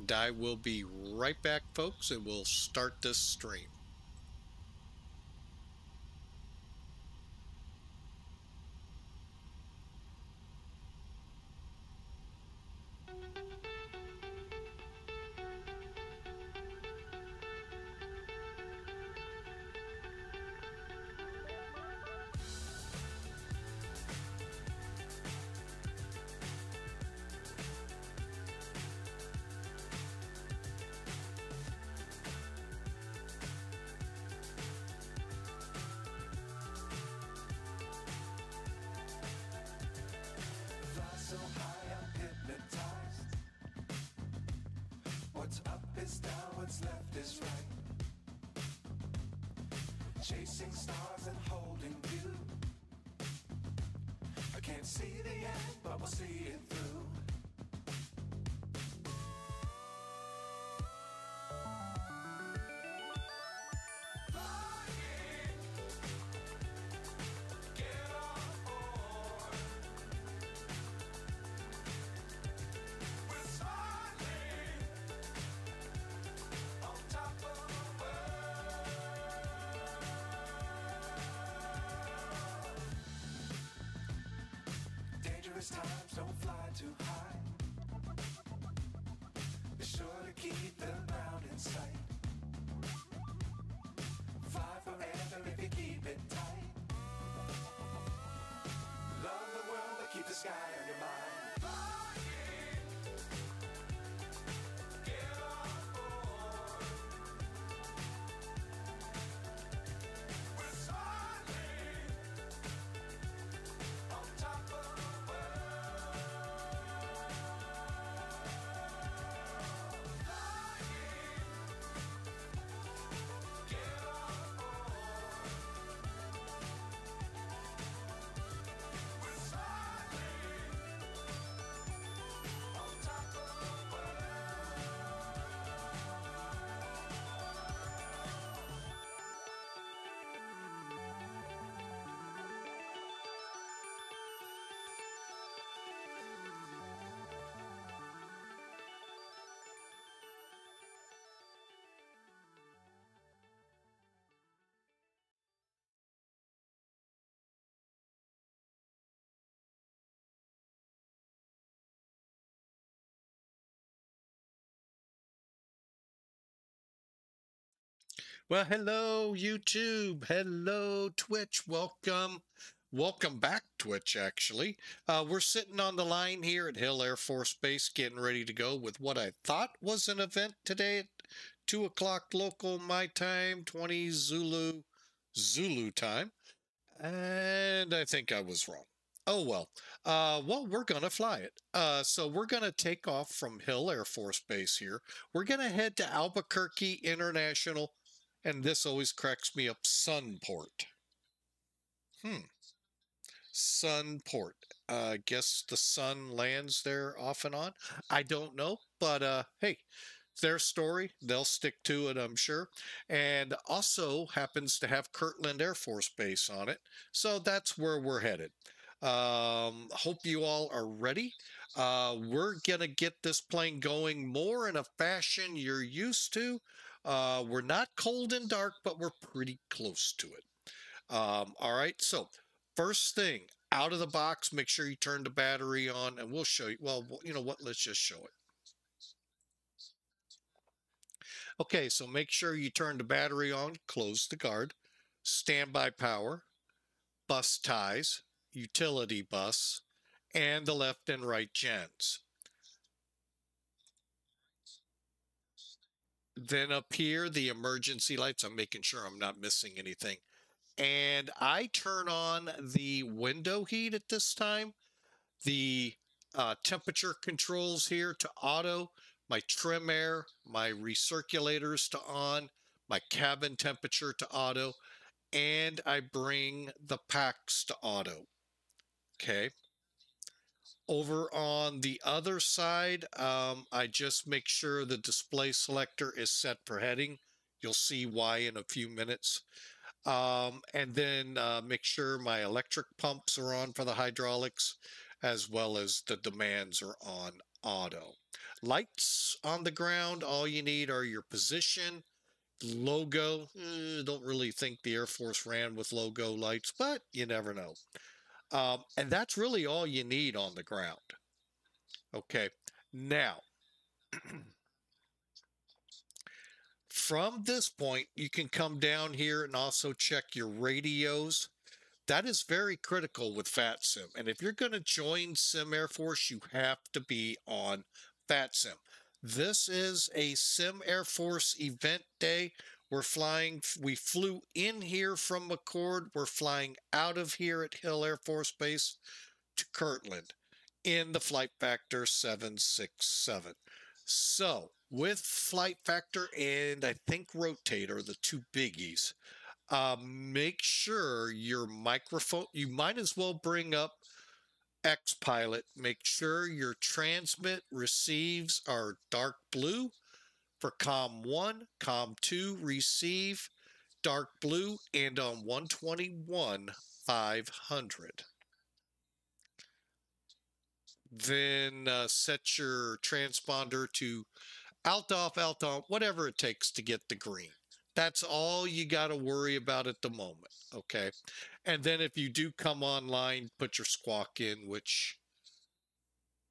And I will be right back, folks, and we'll start this stream. Chasing stars and holding you. I can't see the end, but we'll see it through. Flying, get on board. We're smiling on top of the world. Dangerous times, don't fly too high. Be sure to keep the ground in sight. Fly forever if you keep it tight. Love the world, but keep the sky on your mind. Flying, get on board. We're smiling on top of the world. Flying, get on board. We're smiling on top of the world. Well, hello, YouTube. Hello, Twitch. Welcome. Welcome back, Twitch, actually. We're sitting on the line here at Hill Air Force Base, getting ready to go with what I thought was an event today at 2 o'clock local my time, 20 Zulu time. And I think I was wrong. Oh, well. Well, we're going to fly it. So we're going to take off from Hill Air Force Base here. We're going to head to Albuquerque International. And this always cracks me up, Sunport. Sunport. I guess the sun lands there off and on. I don't know, but hey, it's their story. They'll stick to it, I'm sure. And also happens to have Kirtland Air Force Base on it. So that's where we're headed. Hope you all are ready. We're going to get this plane going more in a fashion you're used to. We're not cold and dark, but we're pretty close to it. All right, so first thing, out of the box, make sure you turn the battery on, and we'll show you. Well, you know what? Let's just show it. Okay, so make sure you turn the battery on, close the guard, standby power, bus ties, utility bus, and the left and right gens. Then up here, the emergency lights. I'm making sure I'm not missing anything. And I turn on the window heat at this time. The temperature controls here to auto, my trim air, my recirculators to on, my cabin temperature to auto, and I bring the packs to auto. Okay. Over on the other side, I just make sure the display selector is set for heading. You'll see why in a few minutes. And then make sure my electric pumps are on for the hydraulics, as well as the demands are on auto. Lights on the ground. All you need are your position, logo. Don't really think the Air Force ran with logo lights, but you never know. And that's really all you need on the ground. Okay, now from this point, you can come down here and also check your radios. That is very critical with VATSIM. And if you're going to join Sim Air Force, you have to be on VATSIM. This is a Sim Air Force event day. We flew in here from McCord. We're flying out of here at Hill Air Force Base to Kirtland in the Flight Factor 767. So with Flight Factor and I think Rotator, the two biggies, make sure your microphone, you might as well bring up X-Pilot. Make sure your transmit receives are dark blue for COM 1, COM 2 receive dark blue, and on 121 500. Then set your transponder to alt off, whatever it takes to get the green. That's all you got to worry about at the moment, okay? And then if you do come online, put your squawk in, which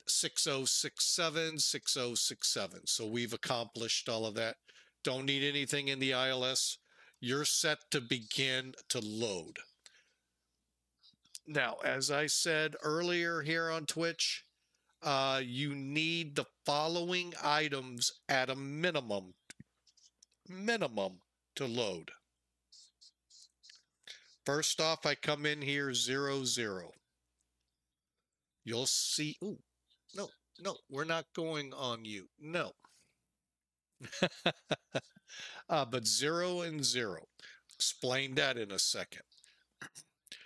6067, 6067. So we've accomplished all of that. Don't need anything in the ILS. You're set to begin to load. Now, as I said earlier here on Twitch, you need the following items at a minimum to load. First off, I come in here 00. You'll see, ooh, no, we're not going on you. No. But 0 and 0. Explain that in a second.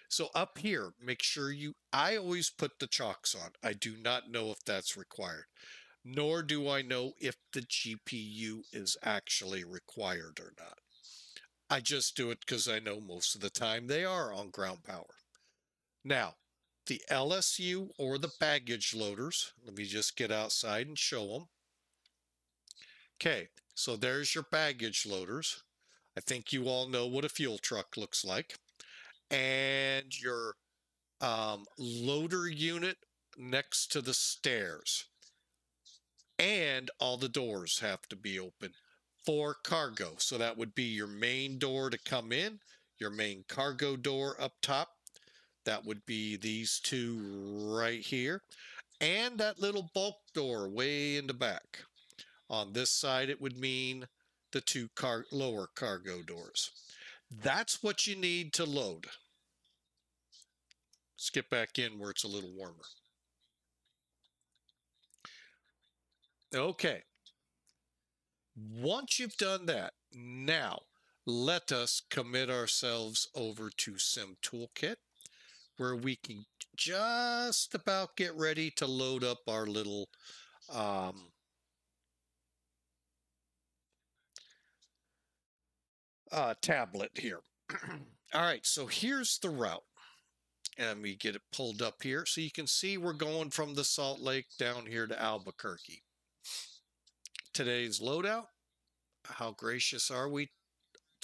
So up here, make sure I always put the chocks on. I do not know if that's required, nor do I know if the GPU is actually required or not. I just do it because I know most of the time they are on ground power. Now, the LSU or the baggage loaders, let me just get outside and show them. Okay, so there's your baggage loaders. I think you all know what a fuel truck looks like. And your loader unit next to the stairs. And all the doors have to be open for cargo. So that would be your main door to come in, your main cargo door up top. That would be these two right here. And that little bulk door way in the back. On this side, it would mean the two lower cargo doors. That's what you need to load. Let's get back in where it's a little warmer. Okay. Once you've done that, now let us commit ourselves over to Sim Toolkit, where we can just about get ready to load up our little tablet here. All right, so here's the route. And we get it pulled up here. So you can see we're going from the Salt Lake down here to Albuquerque. Today's loadout, how gracious are we?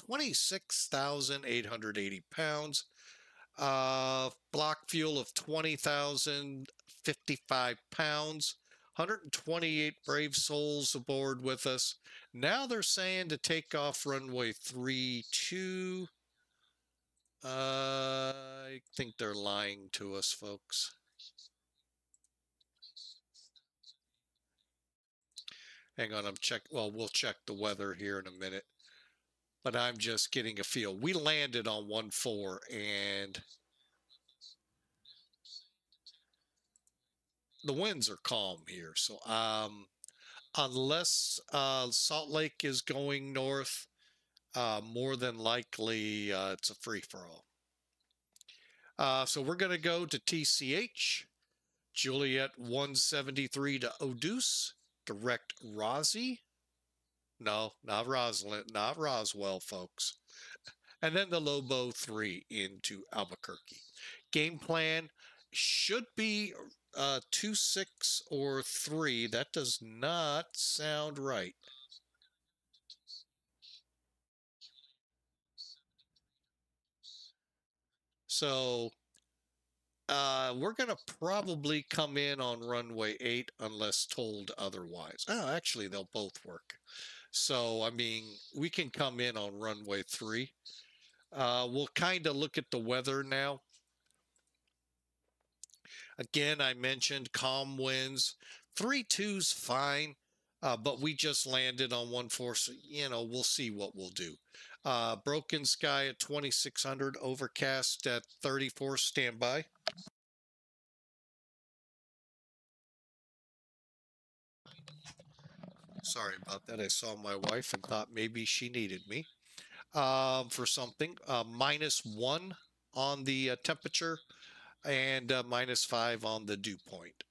26,880 pounds. Block fuel of 20,055 pounds. 128 brave souls aboard with us. Now they're saying to take off runway 32. I think they're lying to us, folks. Hang on, we'll check the weather here in a minute. But I'm just getting a feel. We landed on 1-4 and the winds are calm here. So unless Salt Lake is going north, more than likely it's a free-for-all. So we're going to go to TCH, Juliet 173 to ODUCE, direct ROSEI. No, not Rosalind, not Roswell, folks. And then the Lobo 3 into Albuquerque. Game plan should be 26 or 3. That does not sound right. So we're going to probably come in on runway 8 unless told otherwise. Oh, actually, they'll both work. So, I mean, we can come in on runway 3. We'll kind of look at the weather now. Again, I mentioned calm winds. 3-2's fine, but we just landed on 1-4, so, we'll see what we'll do. Broken sky at 2600, overcast at 34, standby. Sorry about that. I saw my wife and thought maybe she needed me for something. -1 on the temperature and -5 on the dew point.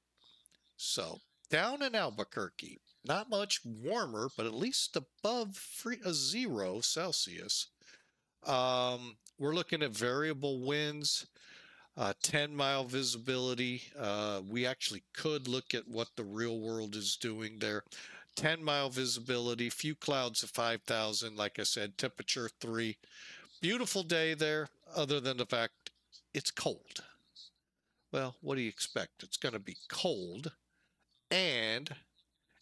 So down in Albuquerque, not much warmer, but at least above 0 Celsius. We're looking at variable winds, 10-mile visibility. We actually could look at what the real world is doing there. 10-mile visibility, few clouds at 5,000. Like I said, temperature 3. Beautiful day there, other than the fact it's cold. Well, what do you expect? It's going to be cold, and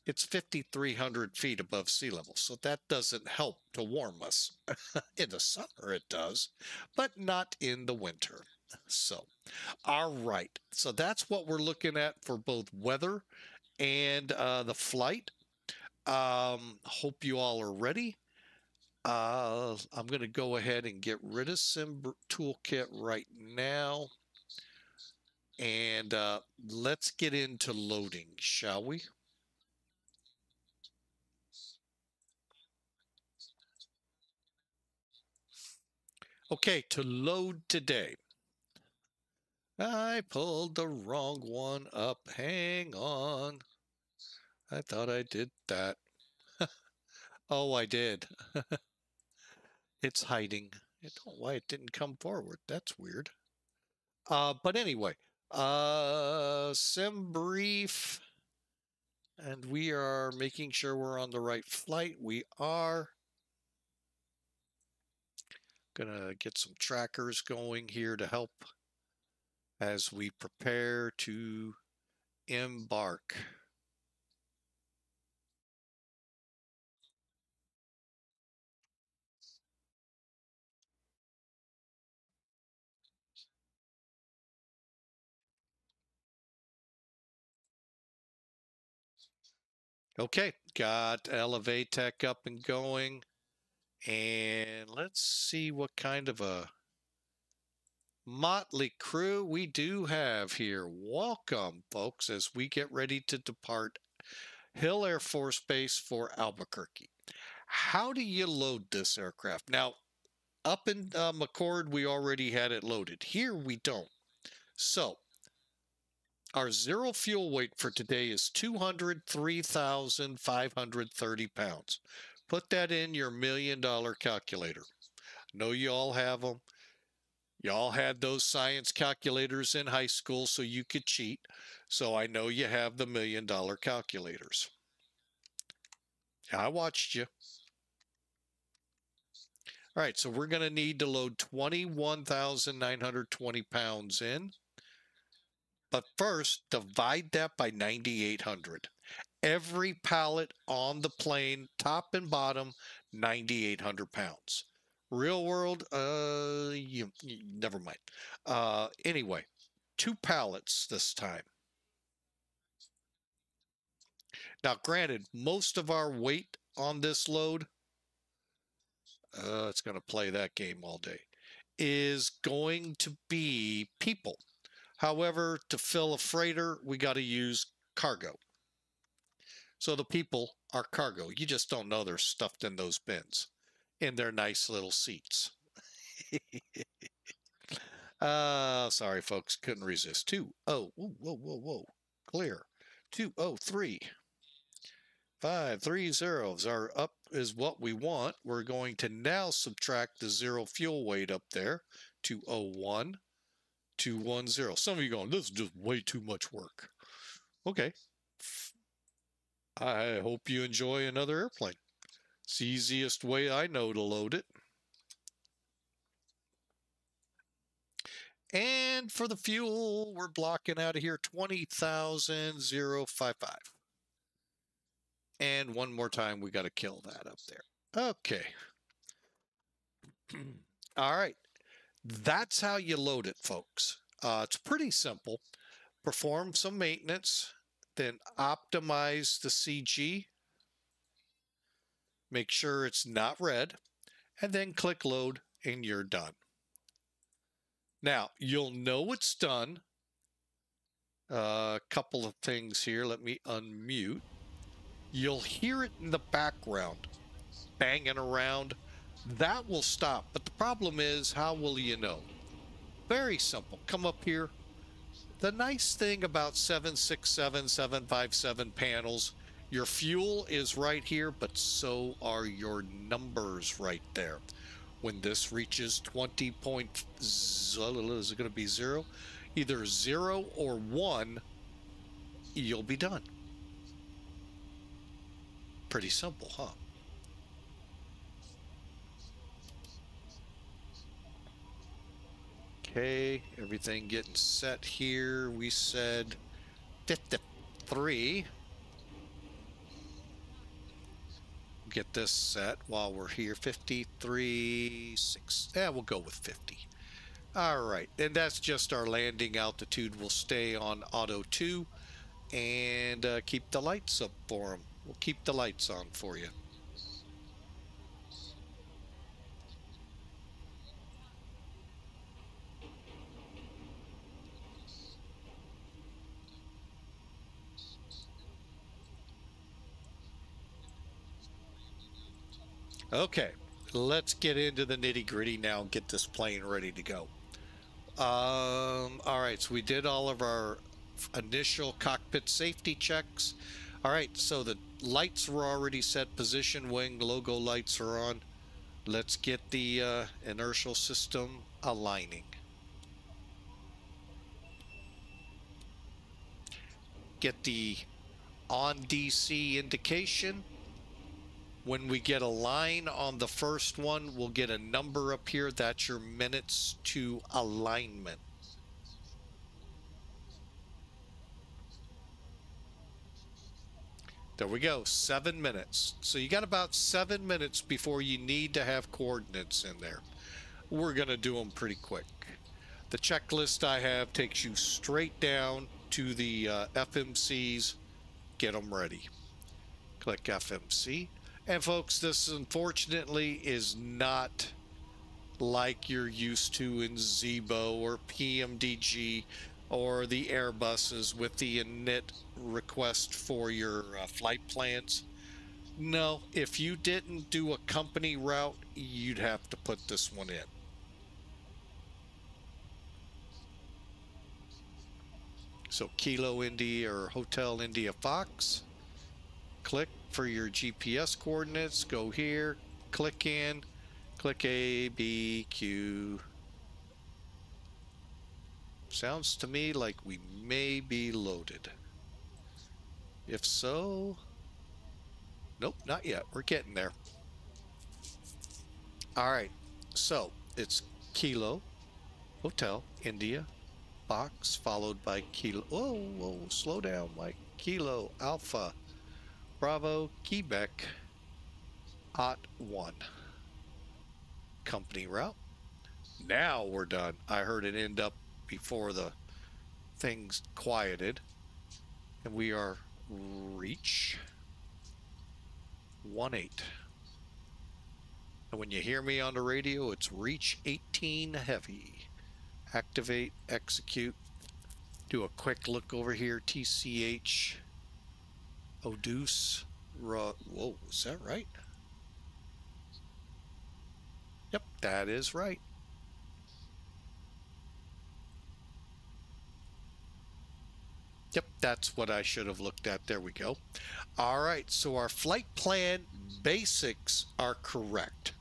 it's 5,300 feet above sea level, so that doesn't help to warm us. In the summer it does, but not in the winter. So, all right. So that's what we're looking at for both weather and the flight. Hope you all are ready. I'm going to go ahead and get rid of Sim Toolkit right now. And let's get into loading, shall we? Okay, to load today. I pulled the wrong one up. Hang on. I thought I did that. Oh, I did. It's hiding. I don't know why it didn't come forward. That's weird. But anyway, sim brief. And we are making sure we're on the right flight. We are. Gonna get some trackers going here to help as we prepare to embark. Okay, got Elevatech up and going. And let's see what kind of a motley crew we do have here. Welcome, folks, as we get ready to depart Hill Air Force Base for Albuquerque. How do you load this aircraft? Now, up in McCord, we already had it loaded. Here, we don't. So, our zero fuel weight for today is 203,530 pounds. Put that in your $1 million calculator. Know you all have them. Y'all had those science calculators in high school so you could cheat. So I know you have the $1 million calculators. I watched you. All right, so we're going to need to load 21,920 pounds in. But first, divide that by 9,800. Every pallet on the plane, top and bottom, 9,800 pounds. Real world, never mind. Anyway, 2 pallets this time. Now, granted, most of our weight on this load, it's going to play that game all day, is going to be people. However, to fill a freighter, we got to use cargo. So the people are cargo. You just don't know they're stuffed in those bins in their nice little seats. Sorry, folks. Couldn't resist. 2, oh, whoa. Clear. 203. 530s are up is what we want. We're going to now subtract the zero fuel weight up there. 201. XP12.1.3. Some of you going, this is just way too much work. Okay. I hope you enjoy another airplane. It's the easiest way I know to load it. And for the fuel, we're blocking out of here 20,055. And one more time, we got to kill that up there. Okay. All right. That's how you load it, folks. It's pretty simple. Perform some maintenance, then optimize the CG. Make sure it's not red, and then click load, and you're done. Now, you'll know it's done. A couple of things here. Let me unmute. You'll hear it in the background, banging around. That will stop. But the problem is, how will you know? Very simple. Come up here. The nice thing about 767, 757 panels, your fuel is right here, but so are your numbers right there. When this reaches 20 point, is it going to be 0? Either 0 or 1, you'll be done. Pretty simple, huh? Okay, everything getting set here. We said 53. Get this set while we're here. 53, 6. Yeah, we'll go with 50. All right, and that's just our landing altitude. We'll stay on auto 2 and keep the lights up for them. We'll keep the lights on for you. Okay, let's get into the nitty-gritty now and get this plane ready to go. All right, so we did all of our initial cockpit safety checks. All right, so the lights were already set. Position, wing, logo lights are on. Let's get the inertial system aligning. Get the on DC indication. When we get a line on the first one, we'll get a number up here. That's your minutes to alignment. There we go, 7 minutes. So you got about 7 minutes before you need to have coordinates in there. We're going to do them pretty quick. The checklist I have takes you straight down to the FMCs. Get them ready. Click FMC. And folks, this unfortunately is not like you're used to in Zibo or PMDG or the Airbuses with the init request for your flight plans. No, if you didn't do a company route, you'd have to put this one in. So Kilo India or Hotel India Fox. Click for your GPS coordinates, go here, click in, click KABQ. Sounds to me like we may be loaded. If so, nope, not yet. We're getting there. All right, so it's Kilo, Hotel, India, Fox, followed by Kilo. Whoa, slow down, Mike. Kilo, Alpha, Bravo, Quebec, OT1. Company route. Now we're done. I heard it end up before the things quieted. And we are reach 18. And when you hear me on the radio, it's reach 18 heavy. Activate, execute. Do a quick look over here. TCH. ODUCE. Whoa, is that right? Yep, that is right. Yep, that's what I should have looked at. There we go. All right, so our flight plan basics are correct.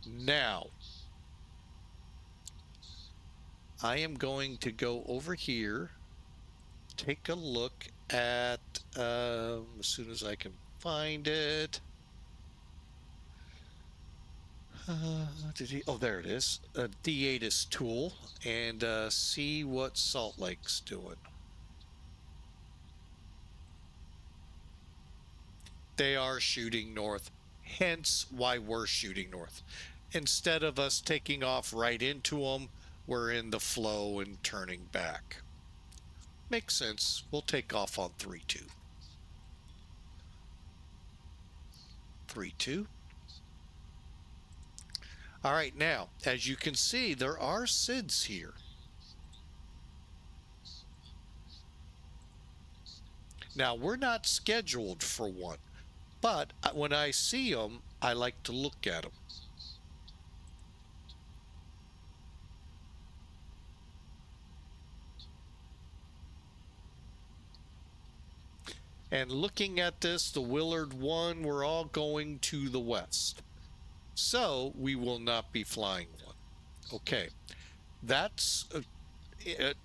Now, I am going to go over here, take a look at, as soon as I can find it. Oh, there it is. The ODUCE tool, and see what Salt Lake's doing. They are shooting north, hence why we're shooting north. Instead of us taking off right into them, we're in the flow and turning back. Makes sense. We'll take off on 3-2. 3-2. All right, now, as you can see, there are SIDs here. Now, we're not scheduled for one, but when I see them, I like to look at them. And looking at this, the Willard 1, we're all going to the west. So we will not be flying one. Okay, that's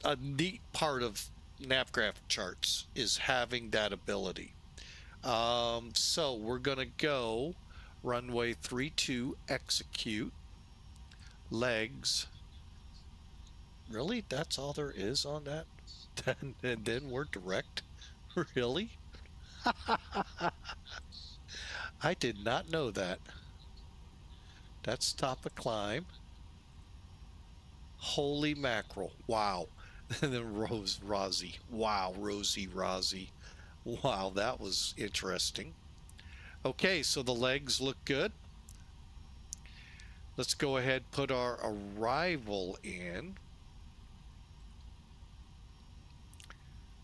a neat part of NavGraph charts, is having that ability. So we're going to go runway 32, execute, legs. Really? That's all there is on that? And then we're direct? Really? I did not know that. That's stop a climb. Holy mackerel. Wow. And then ROSEI. Wow, ROSEI. Wow, that was interesting. Okay, so the legs look good. Let's go ahead and put our arrival in.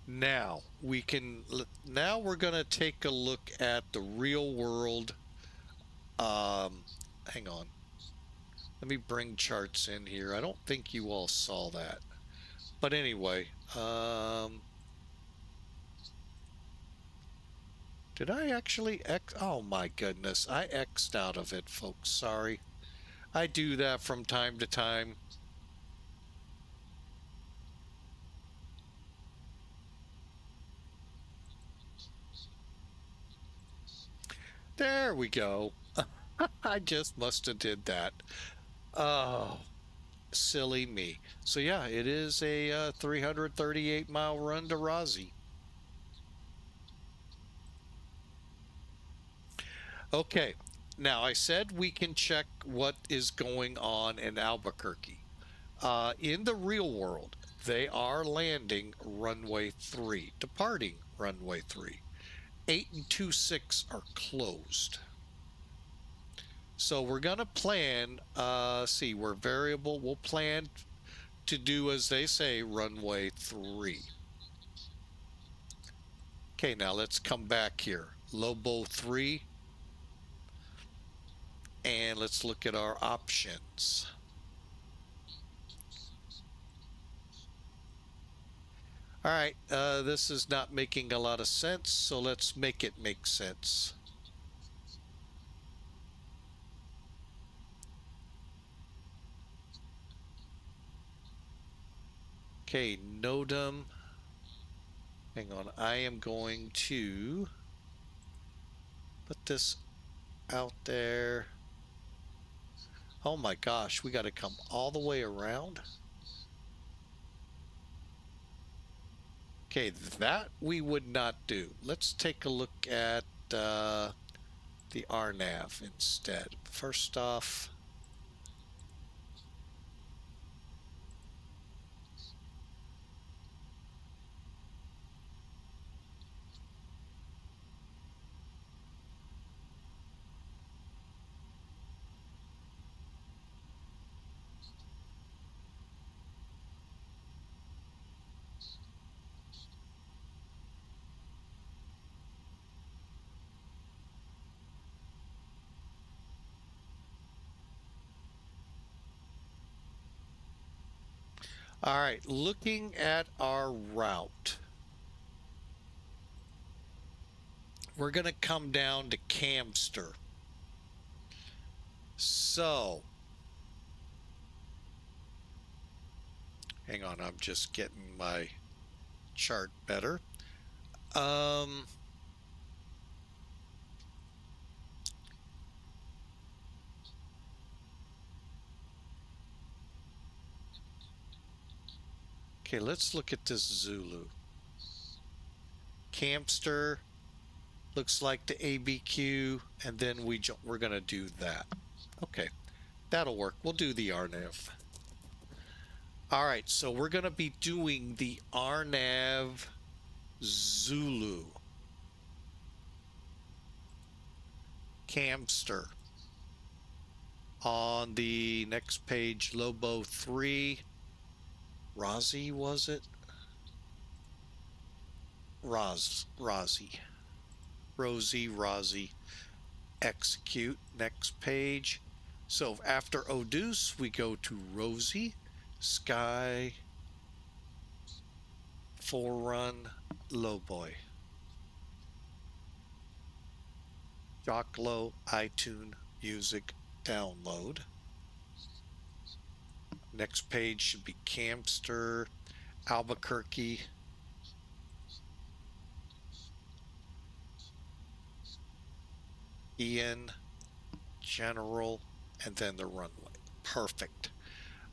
Now we're going to take a look at the real world. Hang on. Let me bring charts in here. I don't think you all saw that. But anyway, did I actually oh my goodness, I X'd out of it, folks. Sorry. I do that from time to time. There we go. I just must have did that. Oh, silly me. So yeah, it is a 338-mile run to ROSEI. Okay, now I said we can check what is going on in Albuquerque. In the real world, they are landing runway 3, departing runway 3. 8 and 26 are closed. So we're going to plan, see, we're variable. We'll plan to do, as they say, runway 3. Okay, now let's come back here. Lobo 3. And let's look at our options. All right, this is not making a lot of sense, so let's make it make sense. Okay, NOTAM. Hang on, I am going to put this out there. Oh my gosh, we got to come all the way around. Okay, that we would not do. Let's take a look at the RNAV instead. First off, all right, looking at our route, we're going to come down to Camster. So Hang on, I'm just getting my chart better. Okay, let's look at this Zulu. Campster looks like the ABQ, and then we're gonna do that. Okay, that'll work. We'll do the RNAV. All right, so we're gonna be doing the RNAV Zulu. Campster. On the next page, Lobo 3. ROSEI, was it? ROSEI. ROSEI. Execute. Next page. So after ODUCE, we go to ROSEI, Sky, Forerun, Lowboy. Jocklow, iTunes, Music, Download. Next page should be Campster, Albuquerque, Ian, General, and then the runway. Perfect.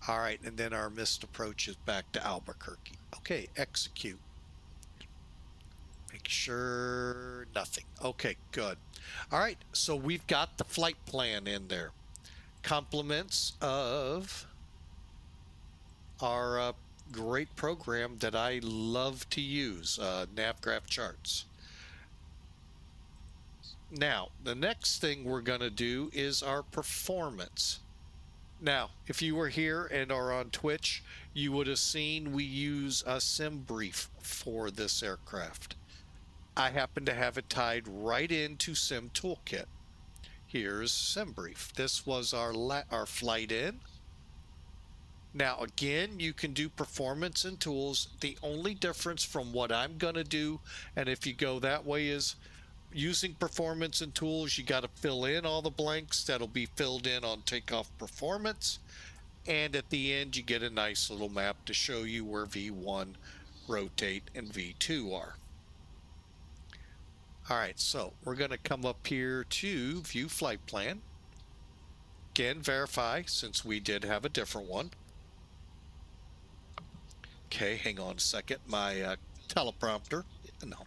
All right, and then our missed approach is back to Albuquerque. Okay, execute. Make sure nothing. Okay, good. All right, so we've got the flight plan in there. Compliments of our great program that I love to use, NavGraph charts. Now, the next thing we're going to do is our performance. Now, if you were here and are on Twitch, you would have seen we use a SimBrief for this aircraft. I happen to have it tied right into Sim Toolkit. Here's SimBrief. This was our flight in. Now, again, you can do performance and tools. The only difference from what I'm going to do, and if you go that way, is using performance and tools, you got to fill in all the blanks that'll be filled in on takeoff performance. And at the end, you get a nice little map to show you where V1, rotate, and V2 are. All right, so we're going to come up here to View Flight Plan. Again, verify, since we did have a different one. Okay, hang on a second. My teleprompter, no,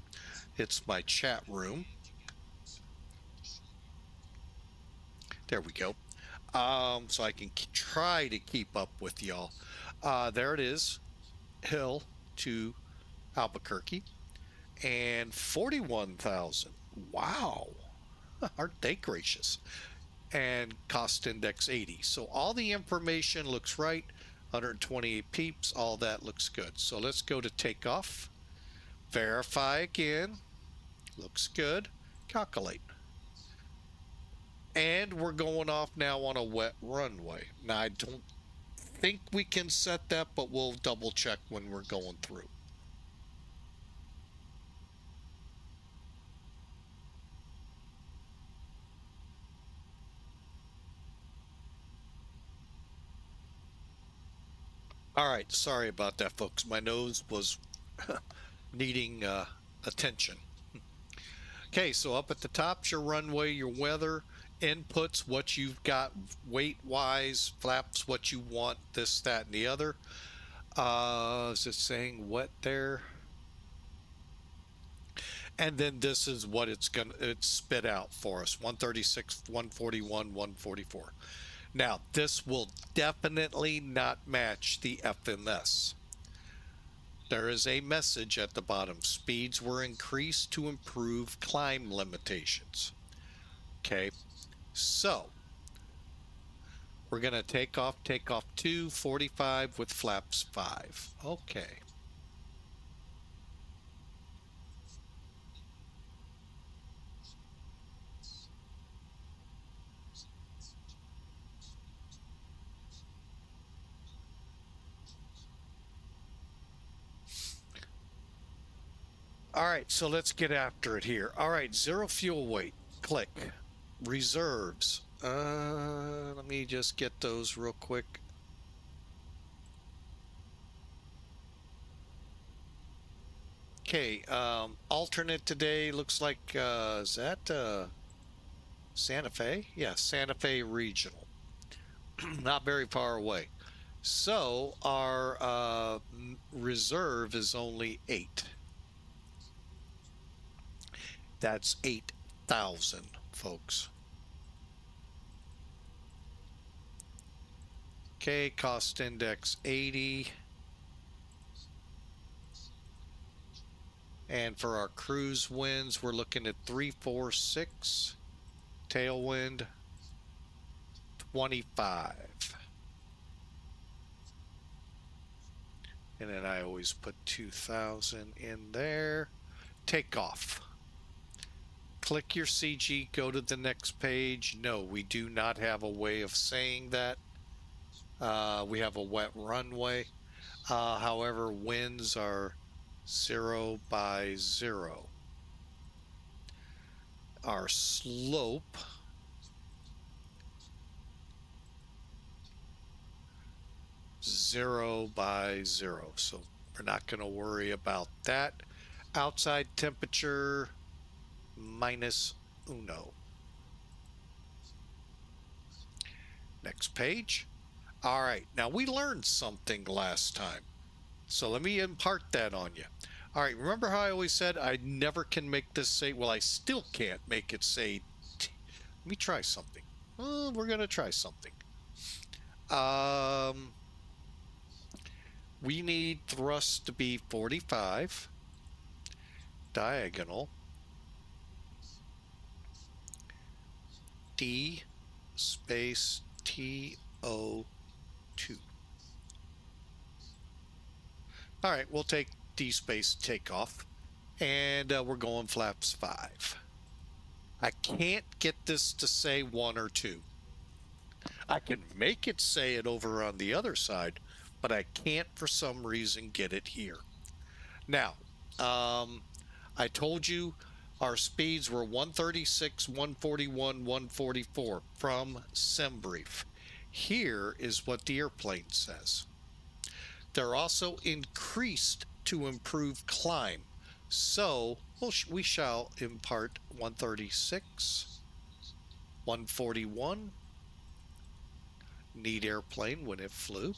it's my chat room. There we go. So I can try to keep up with y'all. There it is, Hill to Albuquerque, and 41,000. Wow, aren't they gracious? And cost index 80. So all the information looks right. 128 peeps, all that looks good. So let's go to takeoff, verify again, looks good, calculate. And we're going off now on a wet runway. Now, I don't think we can set that, but we'll double check when we're going through. All right, sorry about that, folks. My nose was needing attention. Okay, so up at the top's your runway, your weather, inputs, what you've got weight-wise, flaps, what you want, this, that, and the other. Is it saying wet there? And then this is what it's spit out for us, 136, 141, 144. Now, this will definitely not match the FMS. There is a message at the bottom. Speeds were increased to improve climb limitations. Okay, so we're going to take off 245 with flaps 5. Okay. All right, so let's get after it here. All right, zero fuel weight. Click. Reserves. Let me just get those real quick. Okay, alternate today looks like, is that Santa Fe? Yeah, Santa Fe Regional. Not very far away. So our reserve is only 8. That's 8,000, folks. Okay, cost index 80. And for our cruise winds, we're looking at 346. Tailwind 25. And then I always put 2,000 in there. Take off. Click your CG, go to the next page. No, we do not have a way of saying that. We have a wet runway. However, winds are 0 by 0. Our slope zero by 0. So we're not going to worry about that. Outside temperature -1. Next page. All right, now we learned something last time, so let me impart that on you. All right, remember how I always said I never can make this say, well, I still can't make it say, let me try something. We're going to try something. We need thrust to be 45, diagonal, D space TO2. All right, we'll take D space takeoff, and we're going flaps 5. I can't get this to say 1 or 2. I can make it say it over on the other side, but I can't for some reason get it here. Now, I told you our speeds were 136, 141, 144 from SimBrief. Here is what the airplane says. They're also increased to improve climb. So we shall impart 136, 141, need airplane when it flew,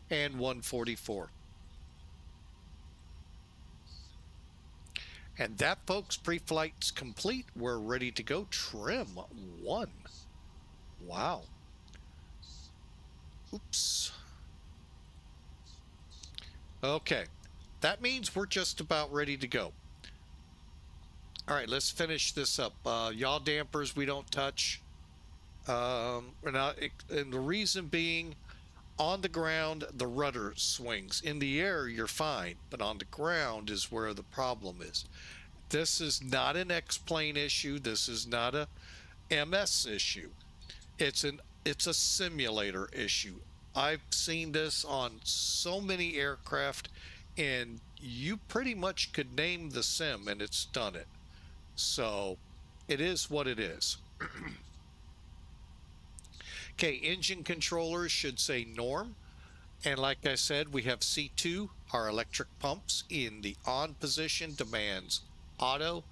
and 144. And that, folks, pre-flight's complete. We're ready to go. Trim 1. Wow. Oops. Okay. That means we're just about ready to go. All right, let's finish this up. Yaw dampers we don't touch. And the reason being, on the ground, the rudder swings. In the air, you're fine, but on the ground is where the problem is. This is not an X-plane issue. This is not a MS issue. It's a simulator issue. I've seen this on so many aircraft, and you pretty much could name the sim and it's done it. So it is what it is. Okay, engine controllers should say norm. And like I said, we have C2, our electric pumps in the on position, demands auto.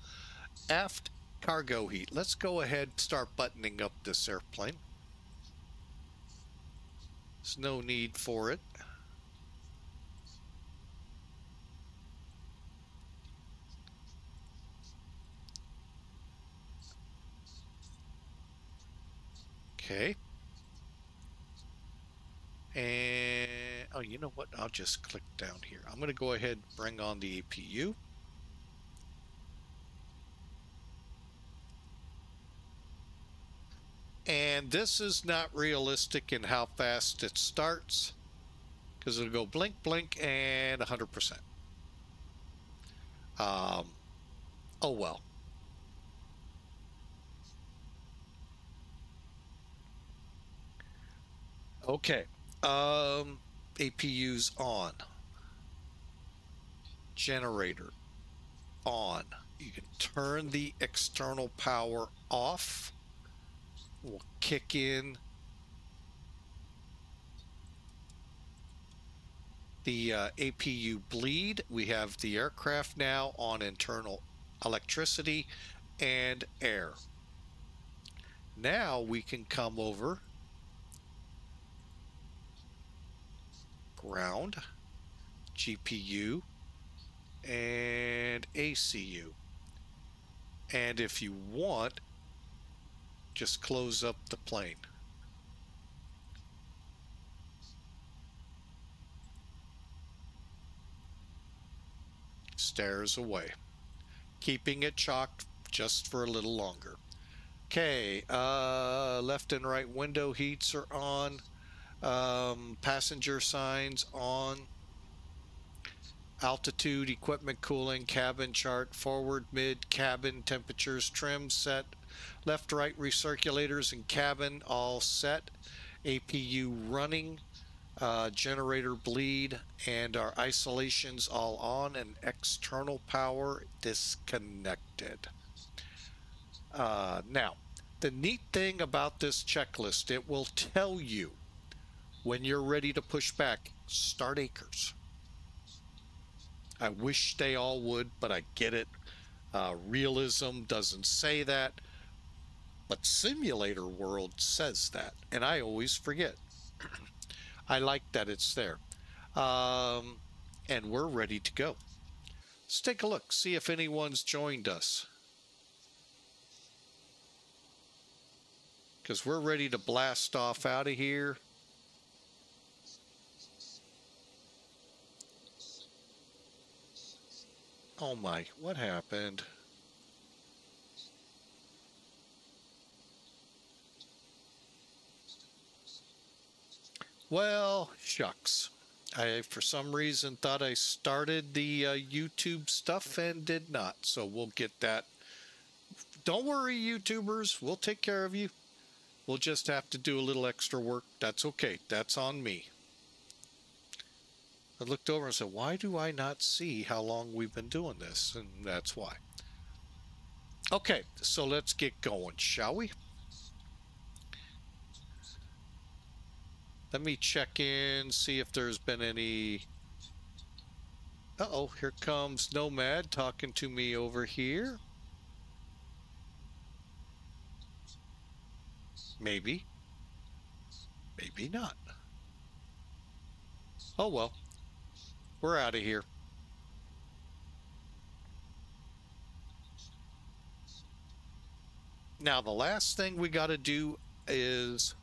Aft cargo heat. Let's go ahead and start buttoning up this airplane. There's no need for it. Okay. And, oh, you know what? I'll just click down here. I'm going to go ahead and bring on the APU. And this is not realistic in how fast it starts, because it'll go blink, blink, and 100%. Oh, well. Okay. APU's on. Generator on. You can turn the external power off. We'll kick in the APU bleed. We have the aircraft now on internal electricity and air. Now we can come over, ground, GPU, and ACU. And if you want, just close up the plane. Stares away, keeping it chocked just for a little longer. Okay, left and right window heats are on. Passenger signs on. Altitude, equipment cooling, cabin chart, forward, mid, cabin temperatures, trim set. Left, right recirculators and cabin all set. APU running. Generator bleed, and our isolations all on, and external power disconnected. Now, the neat thing about this checklist, it will tell you when you're ready to push back, start acres. I wish they all would, but I get it. Realism doesn't say that, but Simulator World says that, and I always forget. I like that it's there. And we're ready to go. Let's take a look, see if anyone's joined us. Because we're ready to blast off out of here. Oh my, what happened? Well, shucks. I, for some reason, thought I started the YouTube stuff and did not. So we'll get that. Don't worry, YouTubers. We'll take care of you. We'll just have to do a little extra work. That's okay. That's on me. I looked over and said, why do I not see how long we've been doing this? And that's why. Okay, so let's get going, shall we? Let me check in, see if there's been any... Uh-oh, here comes Nomad talking to me over here. Maybe. Maybe not. Oh well. We're out of here. Now, the last thing we got to do is...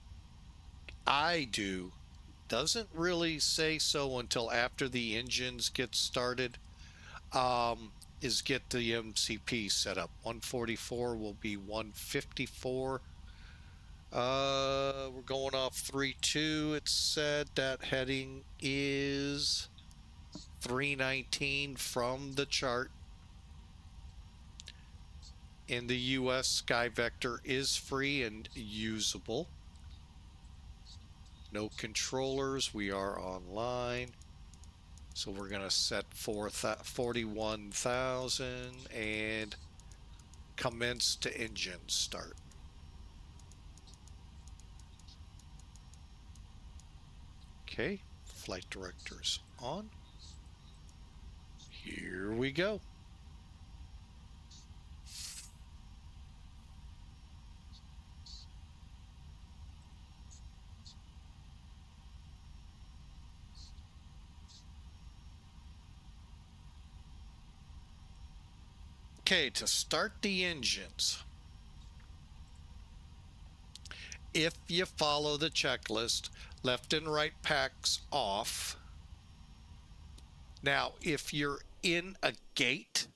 doesn't really say so until after the engines get started, is get the MCP set up. 144 will be 154. We're going off 3.2. It said that heading is 319 from the chart. In the US, Sky Vector is free and usable. No controllers, we are online. So we're going to set 41,000 and commence to engine start. Okay, flight directors on. Here we go. Okay, to start the engines, if you follow the checklist, left and right packs off. Now, if you're in a gate,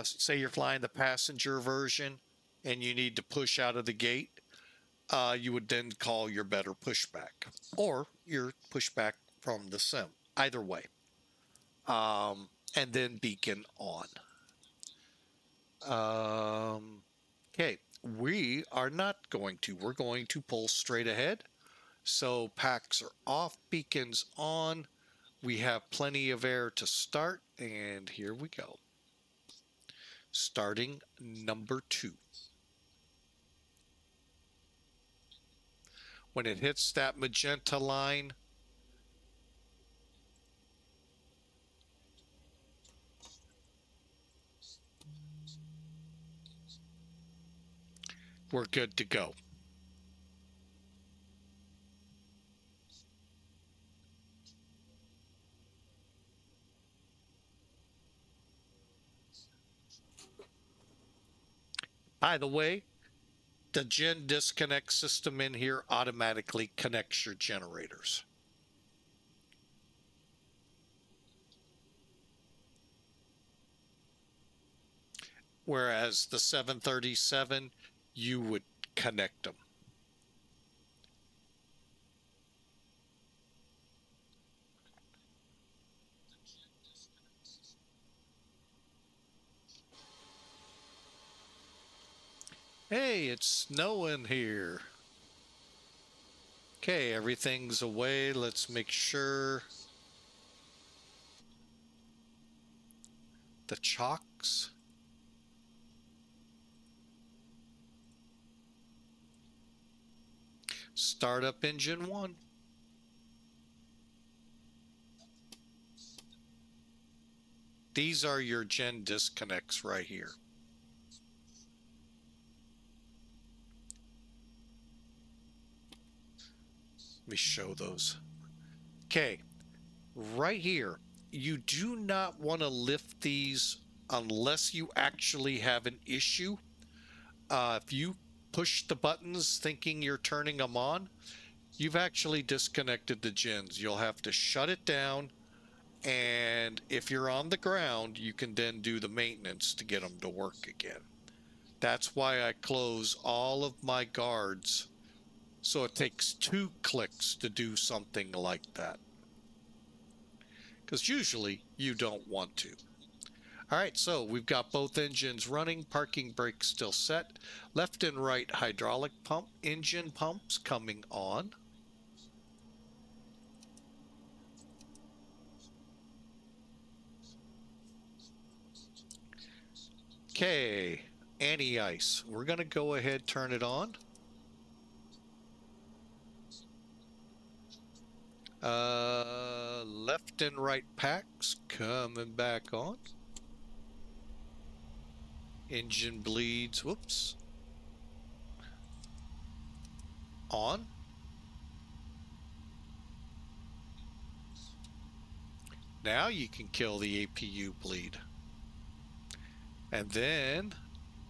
say you're flying the passenger version and you need to push out of the gate, you would then call your better pushback or your pushback from the sim, either way, and then beacon on. Okay, we are not going to. We're going to pull straight ahead. So packs are off, beacons on. We have plenty of air to start, and here we go. Starting number 2. When it hits that magenta line, we're good to go. By the way, the gen disconnect system in here automatically connects your generators. Whereas the 737, you would connect them. Hey, it's snowing here. Okay, everything's away. Let's make sure the chocks. Start up engine 1. These are your gen disconnects right here. Let me show those. Okay, right here, you do not want to lift these unless you actually have an issue. If you push the buttons thinking you're turning them on, you've actually disconnected the gens. You'll have to shut it down, and if you're on the ground, you can then do the maintenance to get them to work again. That's why I close all of my guards, so it takes 2 clicks to do something like that, because usually you don't want to. All right, so we've got both engines running, parking brakes still set, left and right hydraulic pump, engine pumps coming on. Okay, anti-ice. We're going to go ahead, turn it on. Left and right packs coming back on. Engine bleeds, whoops. On. Now you can kill the APU bleed. And then,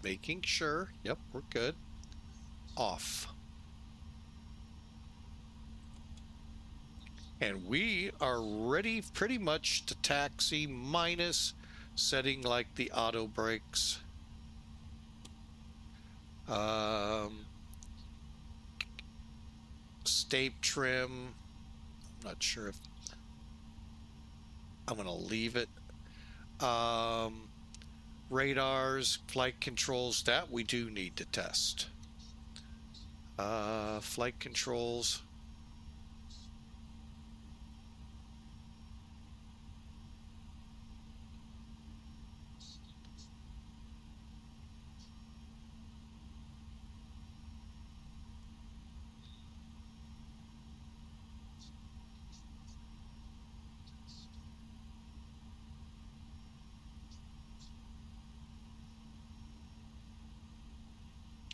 making sure, yep, we're good. Off. And we are ready pretty much to taxi, minus setting like the auto brakes. Stape trim. I'm not sure if I'm going to leave it. Radars, flight controls, that we do need to test. Flight controls.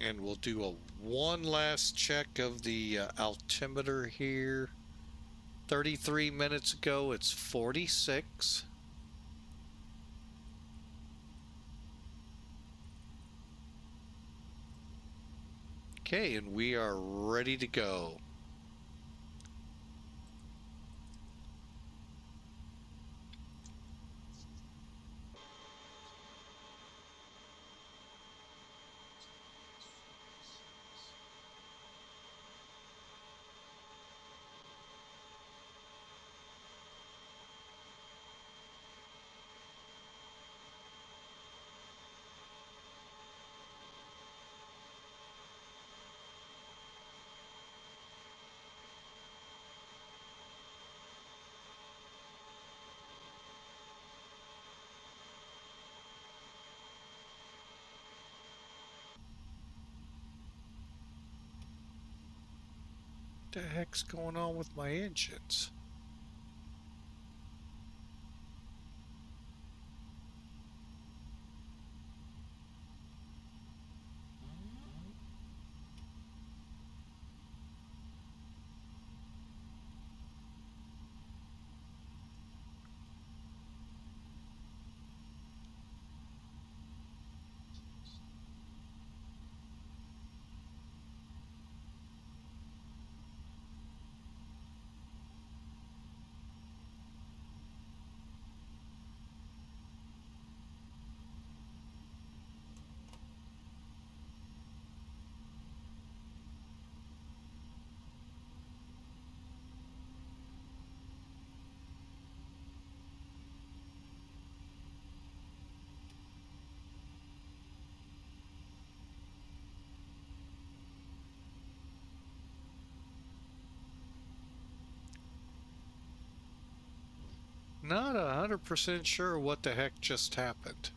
And we'll do one last check of the altimeter here. 33 minutes ago, it's 46. Okay, and we are ready to go. What the heck's going on with my engines? not 100% sure what the heck just happened.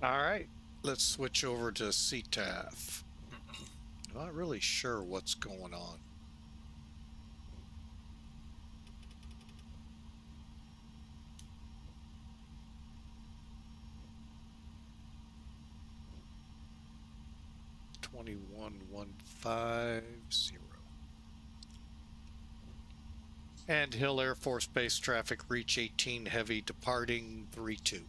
All right, let's switch over to CTAF. Not really sure what's going on. (21.1.5.0) and Hill Air Force Base traffic reach 18 heavy departing 32.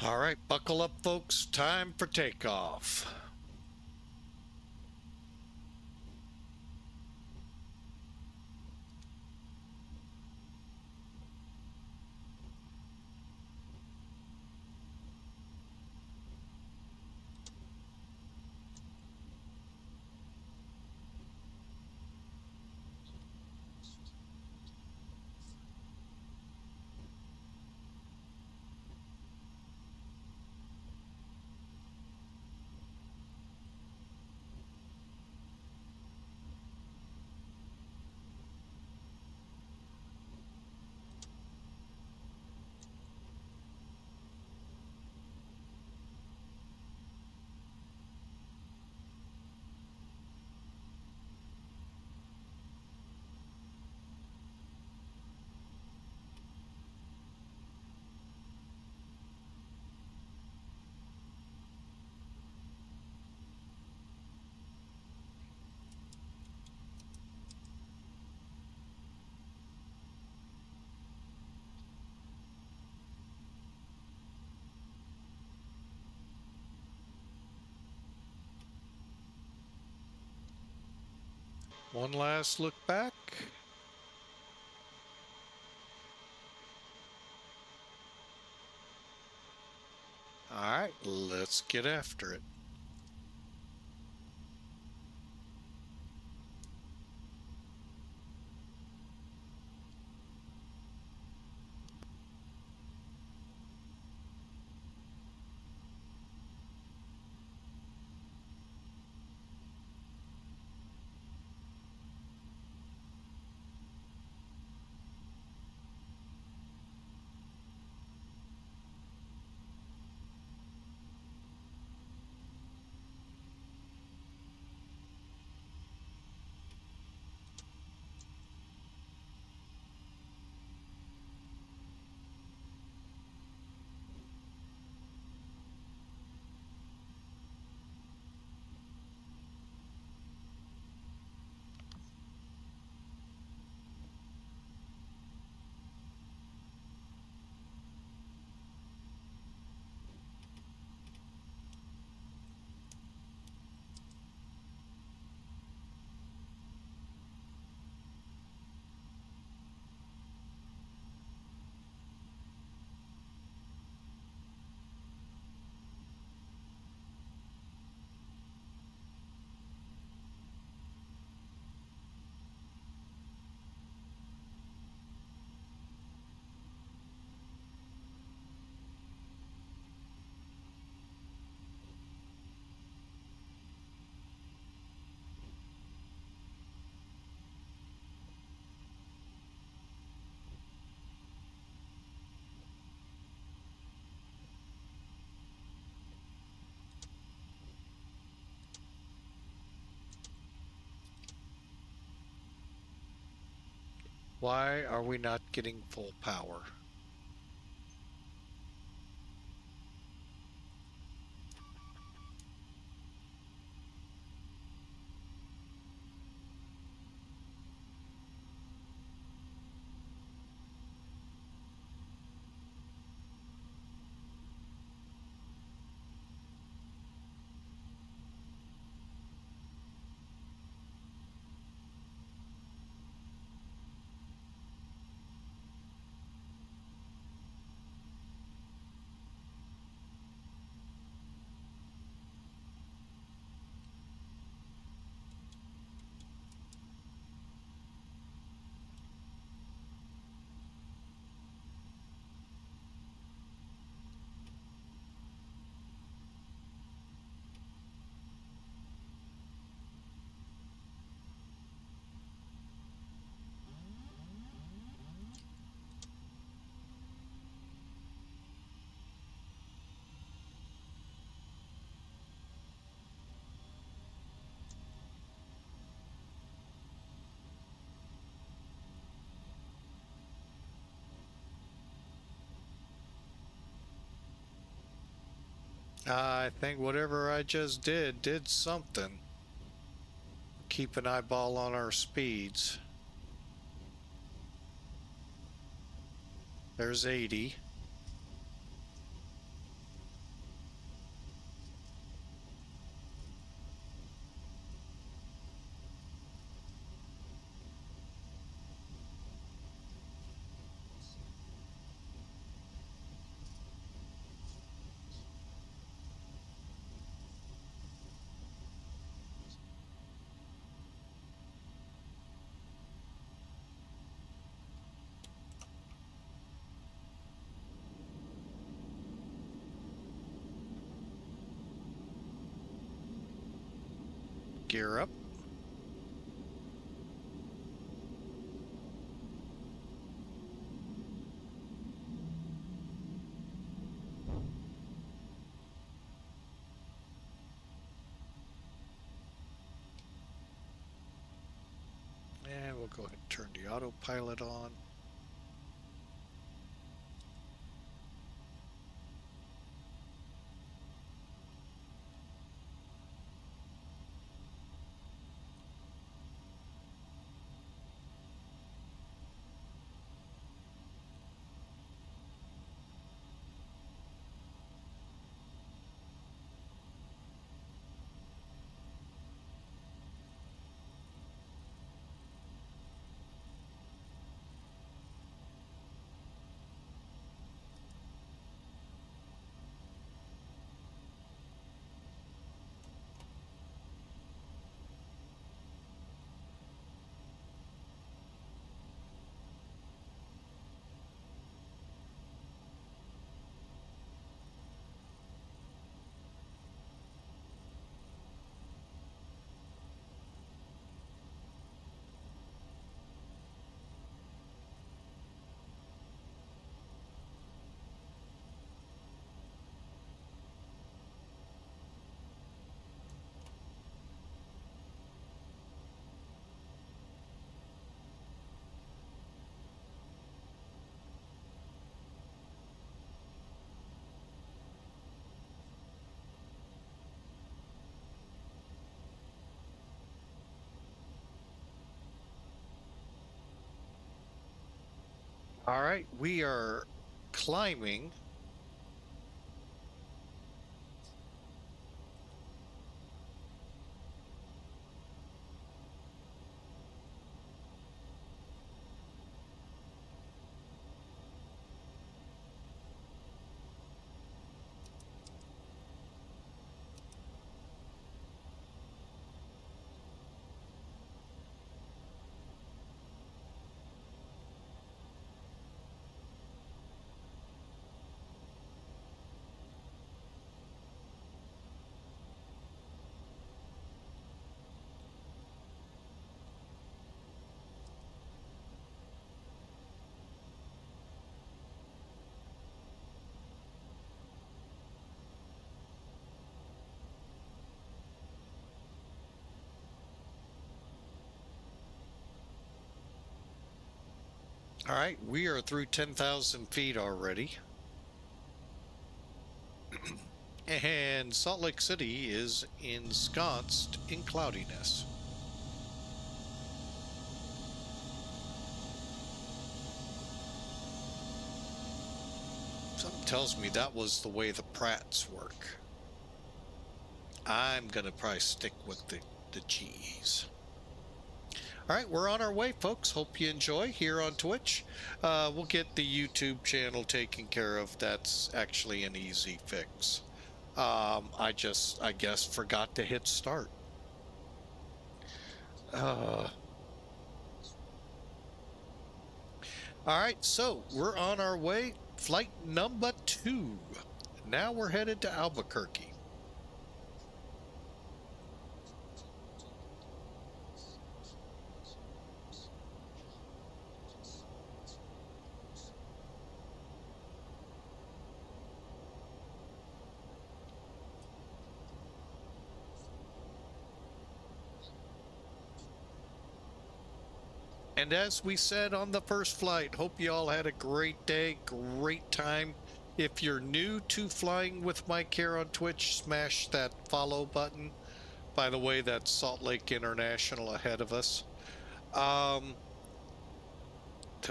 All right, buckle up, folks. Time for takeoff. One last look back. All right, let's get after it. Why are we not getting full power? I think whatever I just did something. Keep an eyeball on our speeds. There's 80. Gear up. And we'll go ahead and turn the autopilot on. All right, we are climbing. All right, we are through 10,000 feet already. And Salt Lake City is ensconced in cloudiness. Something tells me that was the way the Pratts work. I'm gonna probably stick with the GEs. All right, we're on our way, folks. Hope you enjoy here on Twitch. We'll get the YouTube channel taken care of. That's actually an easy fix. I guess, forgot to hit start. All right, so we're on our way. Flight number 2. Now we're headed to Albuquerque. And as we said on the first flight, hope you all had a great day, great time. If you're new to flying with Mike here on Twitch, smash that follow button. By the way, that's Salt Lake International ahead of us. Did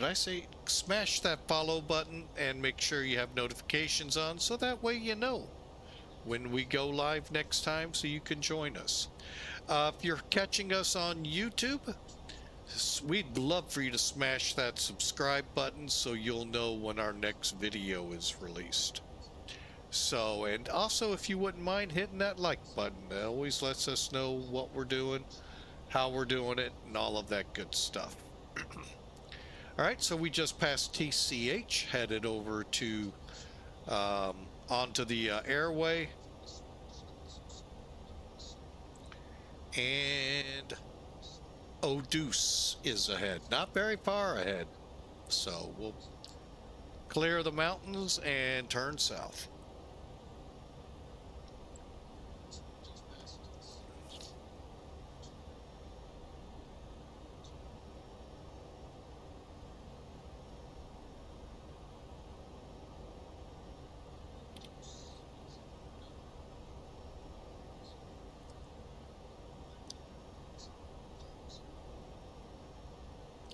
I say smash that follow button and make sure you have notifications on so that way you know when we go live next time so you can join us. If you're catching us on YouTube, we'd love for you to smash that subscribe button so you'll know when our next video is released. So, and also if you wouldn't mind hitting that like button, that always lets us know what we're doing, how we're doing it, and all of that good stuff. All right, so we just passed TCH, headed over to onto the airway, and ODUCE is ahead, not very far ahead. So we'll clear the mountains and turn south.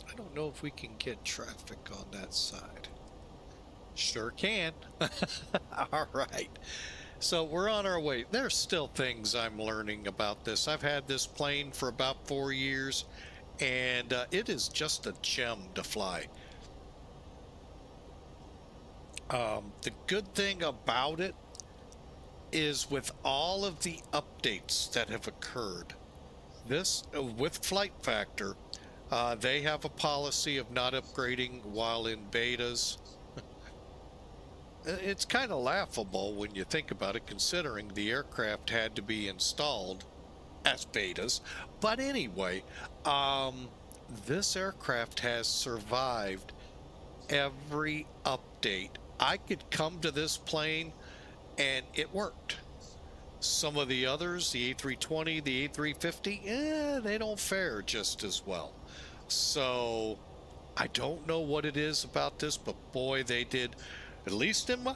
I don't know if we can get traffic on that side. Sure can. All right. So we're on our way. There's still things I'm learning about this. I've had this plane for about 4 years, and it is just a gem to fly. The good thing about it is with all of the updates that have occurred, this with Flight Factor, they have a policy of not upgrading while in betas. It's kind of laughable when you think about it, considering the aircraft had to be installed as betas. But anyway, this aircraft has survived every update. I could come to this plane and it worked. Some of the others, the A320, the A350, they don't fare just as well. So I don't know what it is about this, but boy, they did, at least in my...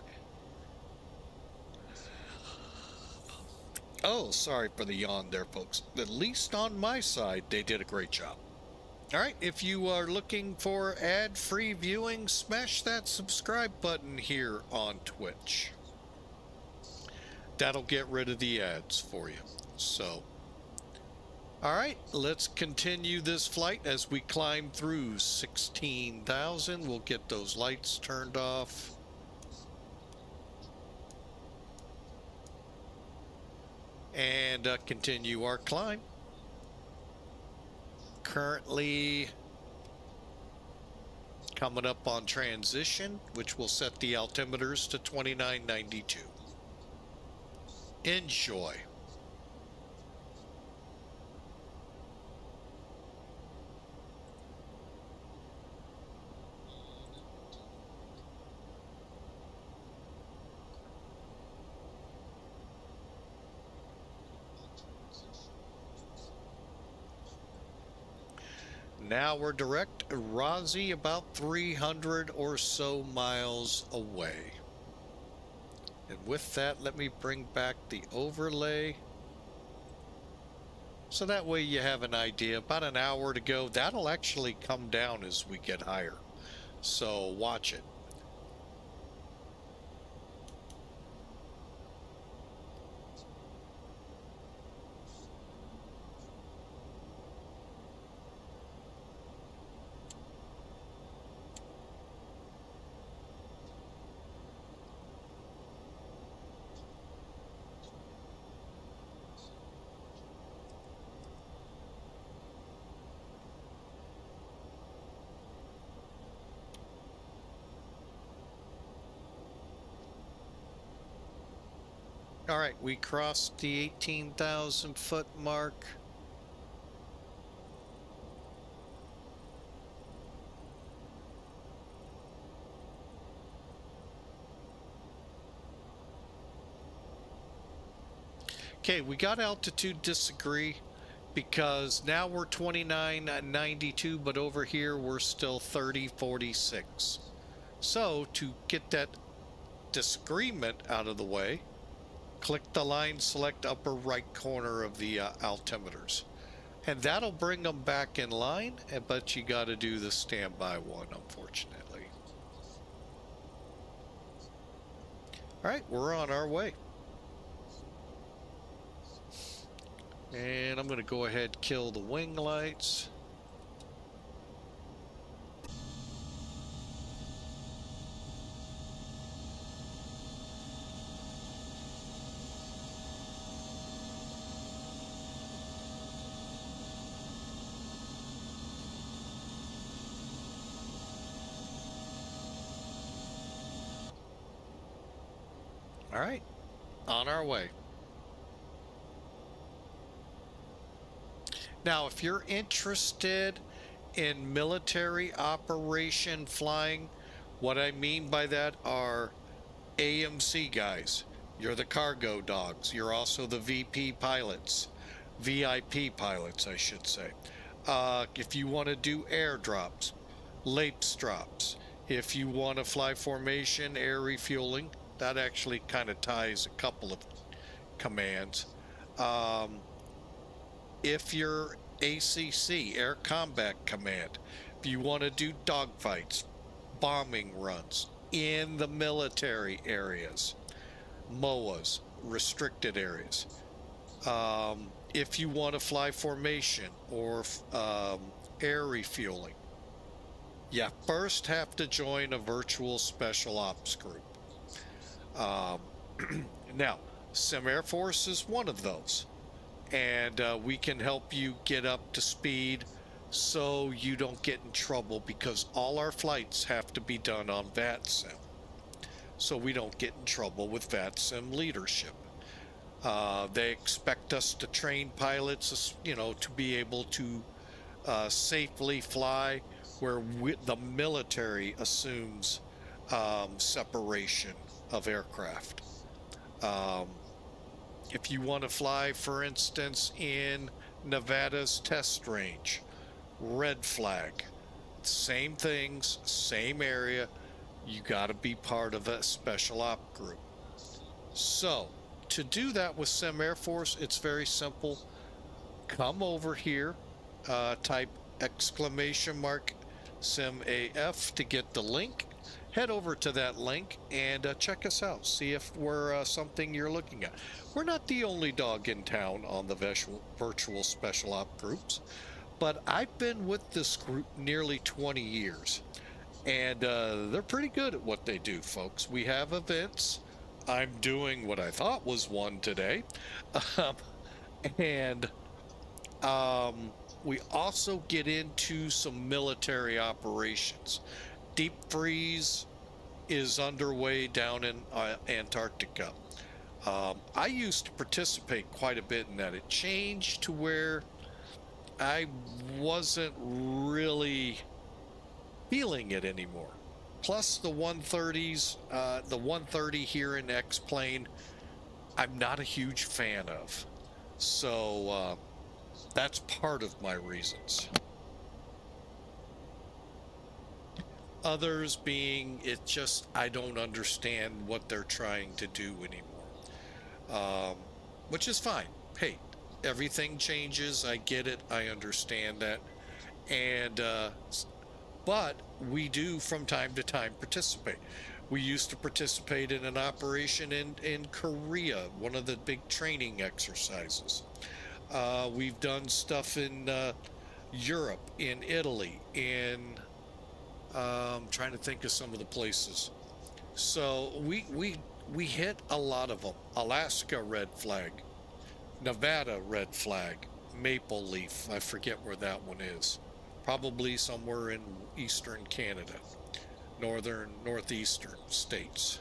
Oh, sorry for the yawn there, folks. At least on my side, they did a great job. All right, if you are looking for ad-free viewing, smash that subscribe button here on Twitch. That'll get rid of the ads for you. So, all right, let's continue this flight as we climb through 16,000. We'll get those lights turned off. And continue our climb. Currently coming up on transition, which will set the altimeters to 2992. Enjoy. Now we're direct ROSEI about 300 or so miles away. And with that, let me bring back the overlay. So that way you have an idea. About an hour to go. That'll actually come down as we get higher. So watch it. All right, we crossed the 18,000 foot mark. Okay, we got altitude disagree because now we're 29.92, but over here we're still 30.46. So to get that disagreement out of the way, click the line, select upper right corner of the altimeters. And that'll bring them back in line, but you got to do the standby one, unfortunately. All right, we're on our way. And I'm going to go ahead and kill the wing lights. All right, on our way. Now, if you're interested in military operation flying, what I mean by that are AMC guys. You're the cargo dogs. You're also the VP pilots, VIP pilots, I should say. If you want to do airdrops, LAPS drops, if you want to fly formation, air refueling, that actually kind of ties a couple of commands. If you're ACC, Air Combat Command, if you want to do dogfights, bombing runs in the military areas, MOAs, restricted areas. If you want to fly formation or air refueling, you first have to join a virtual special ops group. Now, Sim Air Force is one of those, and we can help you get up to speed so you don't get in trouble, because all our flights have to be done on VATSIM, so we don't get in trouble with VATSIM leadership. They expect us to train pilots, you know, to be able to safely fly where the military assumes separation of aircraft. If you want to fly, for instance, in Nevada's test range, red flag, same things, same area, you got to be part of a special op group. So to do that with Sim Air Force, it's very simple. Come over here, type !SimAF to get the link. Head over to that link and check us out. See if we're something you're looking at. We're not the only dog in town on the virtual special op groups, but I've been with this group nearly 20 years, and they're pretty good at what they do, folks. We have events. I'm doing what I thought was one today, and we also get into some military operations. Deep freeze is underway down in Antarctica. I used to participate quite a bit in that. It changed to where I wasn't really feeling it anymore. Plus the 130s, the 130 here in X-Plane, I'm not a huge fan of. So that's part of my reasons. Others being I don't understand what they're trying to do anymore, which is fine. Hey, everything changes. I get it. I understand that. And but we do from time to time participate. We used to participate in an operation in Korea, one of the big training exercises. We've done stuff in Europe, in Italy, trying to think of some of the places. So we hit a lot of them. Alaska red flag, Nevada red flag, maple leaf. I forget where that one is. Probably somewhere in eastern Canada, northeastern states.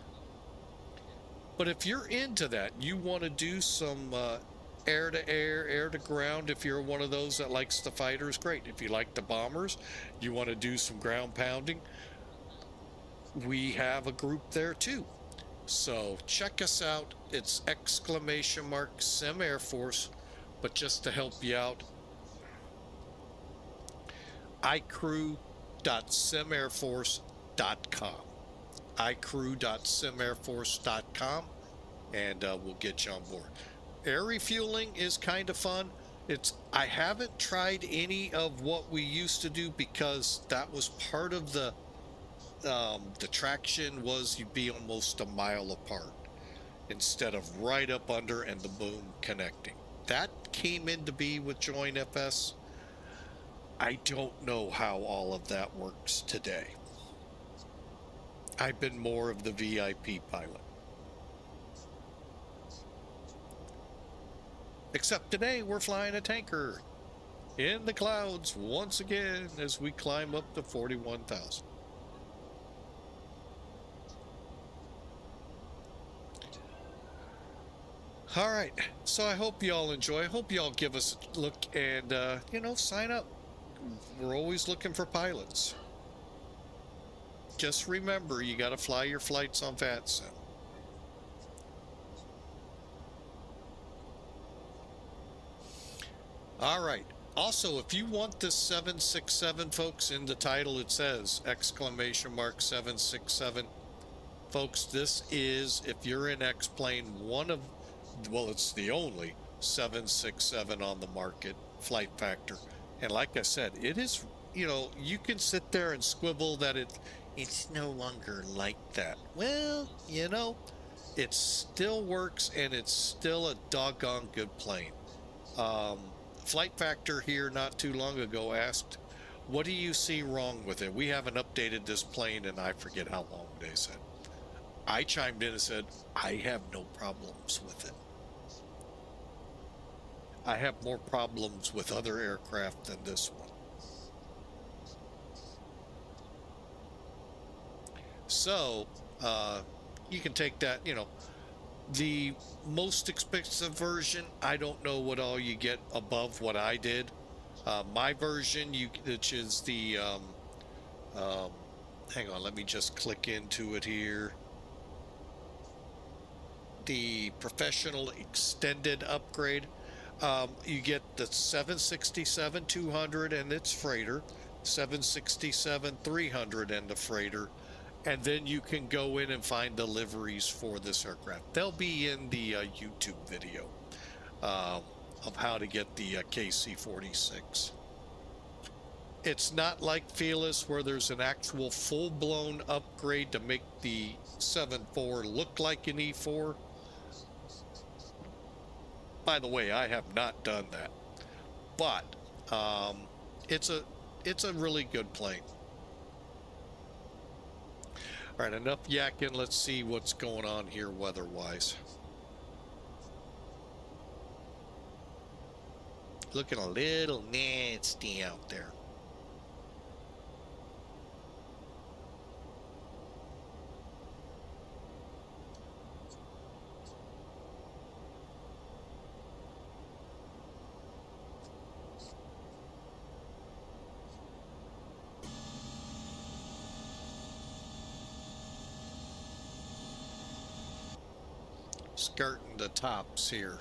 But if you're into that, you want to do some air to air, air to ground. If you're one of those that likes the fighters, great. If you like the bombers, you want to do some ground pounding, we have a group there too. So check us out. It's !Sim Air Force. But just to help you out, icrew.simairforce.com. icrew.simairforce.com, and we'll get you on board. Air refueling is kind of fun. I haven't tried any of what we used to do because that was part of the traction was you'd be almost a mile apart instead of right up under and the boom connecting. That came into be with Join FS. I don't know how all of that works today. I've been more of the VIP pilot. Except today we're flying a tanker in the clouds once again as we climb up to 41,000. All right, so I hope y'all enjoy. I hope y'all give us a look and, sign up. We're always looking for pilots. Just remember, you got to fly your flights on VATSIM. All right. Also, if you want this 767, folks, in the title it says !767. Folks, this is, if you're in X-Plane, it's the only 767 on the market, flight factor. And like I said, it is, you can sit there and squibble that it's no longer like that. Well, it still works and it's still a doggone good plane. Flight Factor here not too long ago asked, what do you see wrong with it? We haven't updated this plane and I forget how long they said. I chimed in and said, I have no problems with it. I have more problems with other aircraft than this one. So, you can take that, the most expensive version, I don't know what all you get above what I did. My version, which is the, hang on, let me just click into it here. The professional extended upgrade. You get the 767-200 and its freighter, 767-300 and the freighter, and then you can go in and find the liveries for this aircraft. They'll be in the YouTube video of how to get the KC-46. It's not like Fearless where there's an actual full-blown upgrade to make the 7.4 look like an E4. By the way, I have not done that, but it's a really good plane. All right, enough yakking. Let's see what's going on here weather-wise. Looking a little nasty out there. Skirting the tops here.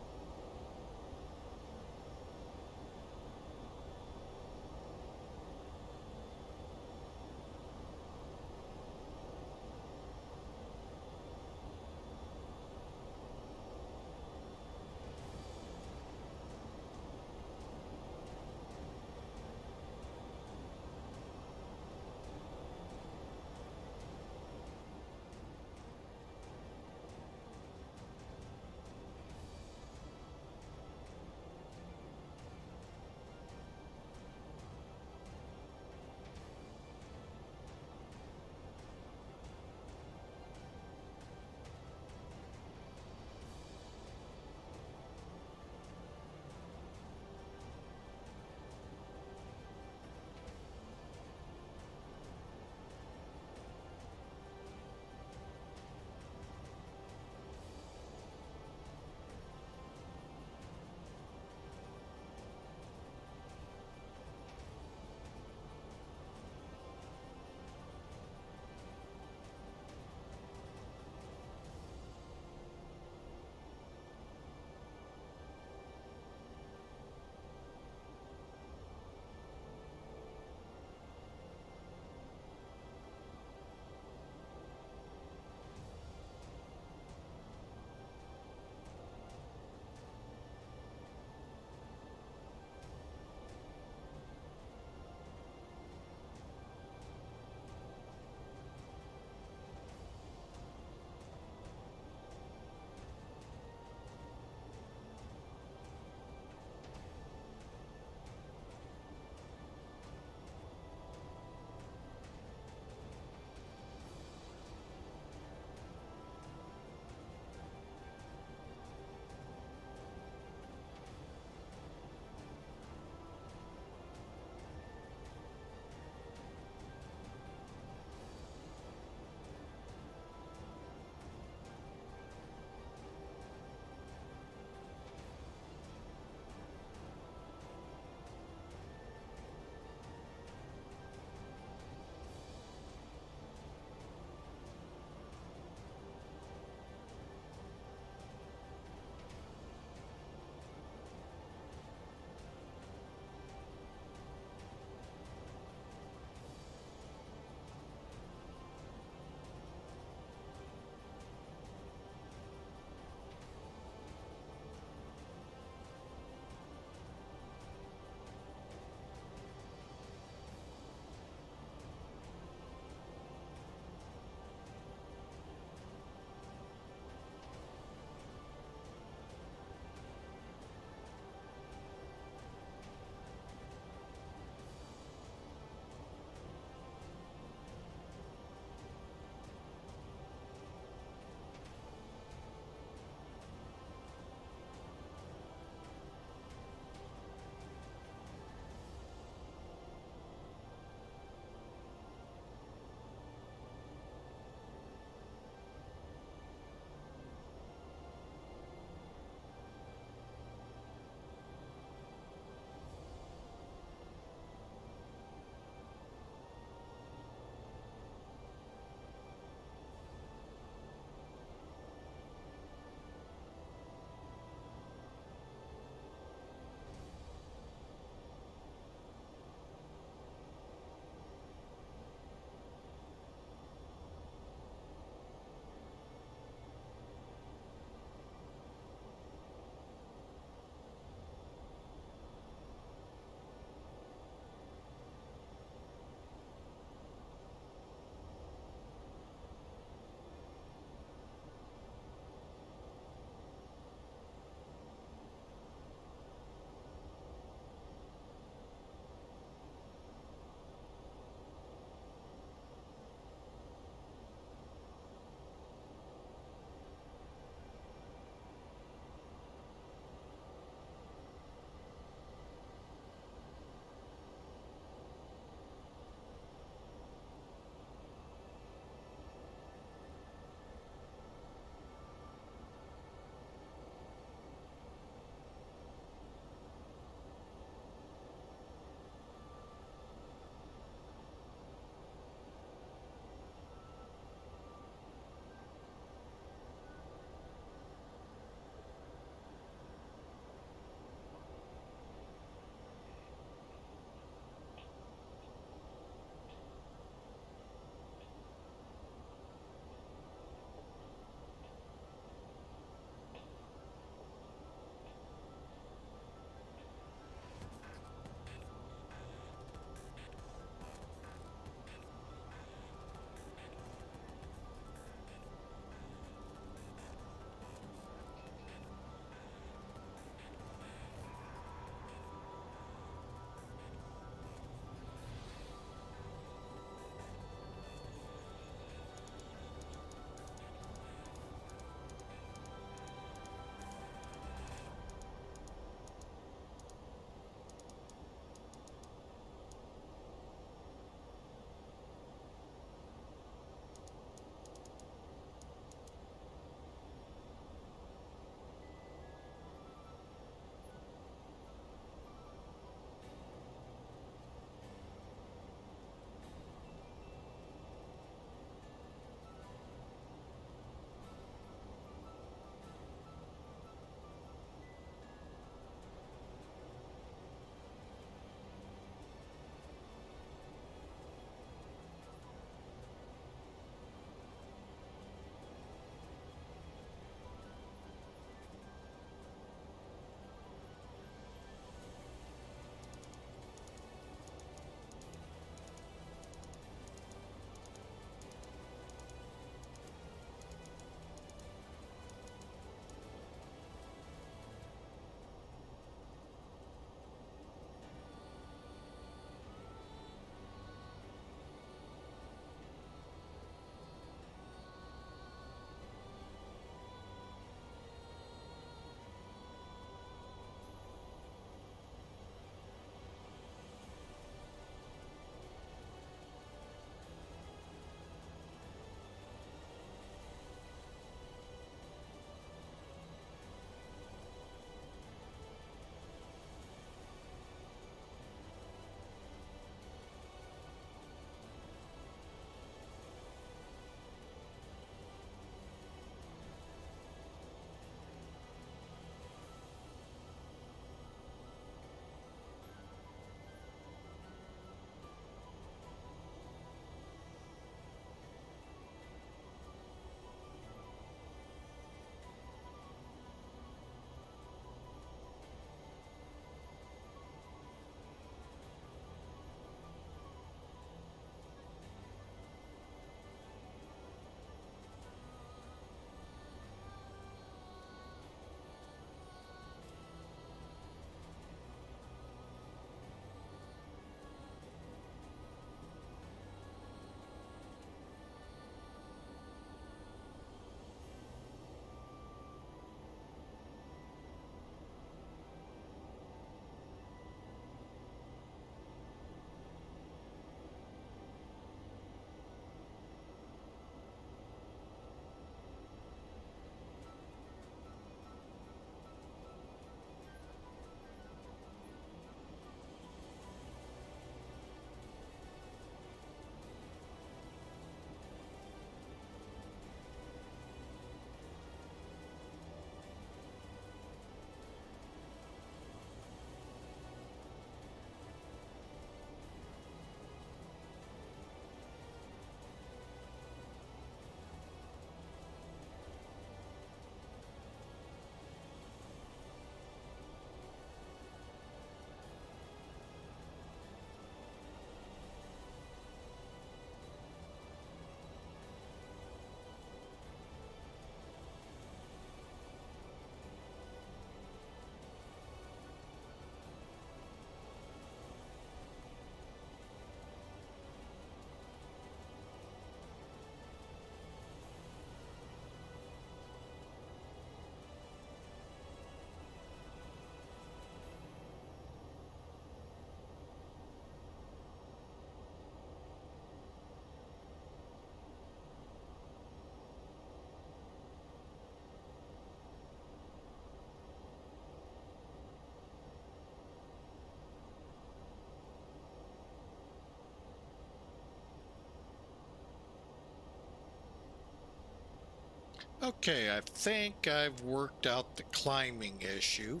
Okay, I think I've worked out the climbing issue.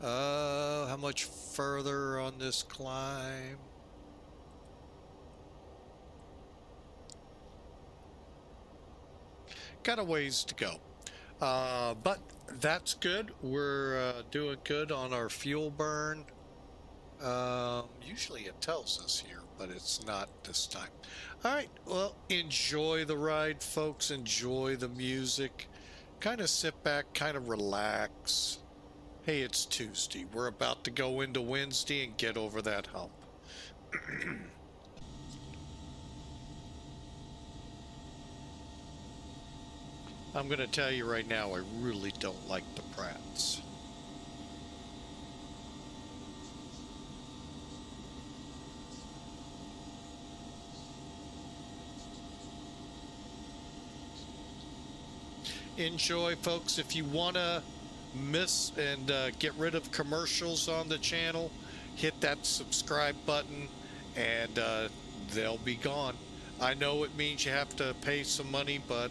How much further on this climb? Got a ways to go. But that's good. We're doing good on our fuel burn. Usually it tells us here, but it's not this time. All right, well, enjoy the ride, folks. Enjoy the music. Kind of sit back, kind of relax. Hey, it's Tuesday. We're about to go into Wednesday and get over that hump. I'm going to tell you right now, I really don't like the Pratts. Enjoy, folks. If you want to miss and get rid of commercials on the channel, hit that subscribe button and they'll be gone. I know it means you have to pay some money, but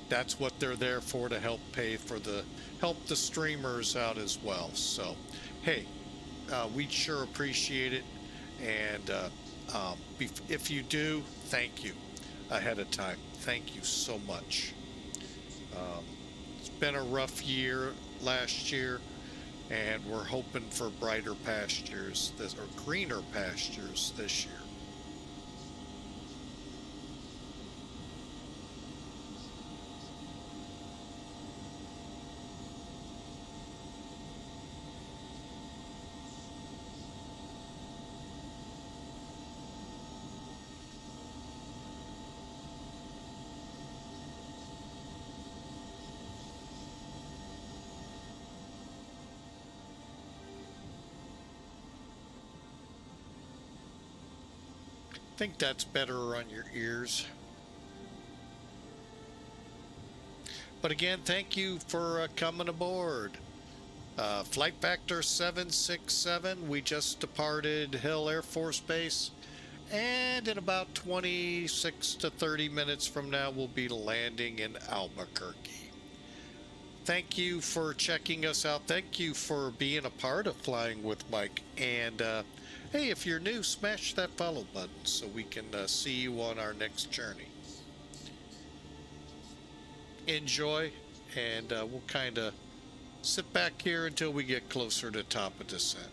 that's what they're there for, to help pay for help the streamers out as well. So hey, we sure appreciate it, and if you do, thank you ahead of time. Thank you so much. It's been a rough year last year, and we're hoping for brighter pastures or greener pastures this year. I think that's better on your ears. But again, thank you for coming aboard. Flight Factor 767, we just departed Hill Air Force Base, and in about 26 to 30 minutes from now, we'll be landing in Albuquerque. Thank you for checking us out. Thank you for being a part of Flying with Mike. And hey, if you're new, smash that follow button so we can see you on our next journey. Enjoy, and we'll kind of sit back here until we get closer to top of descent.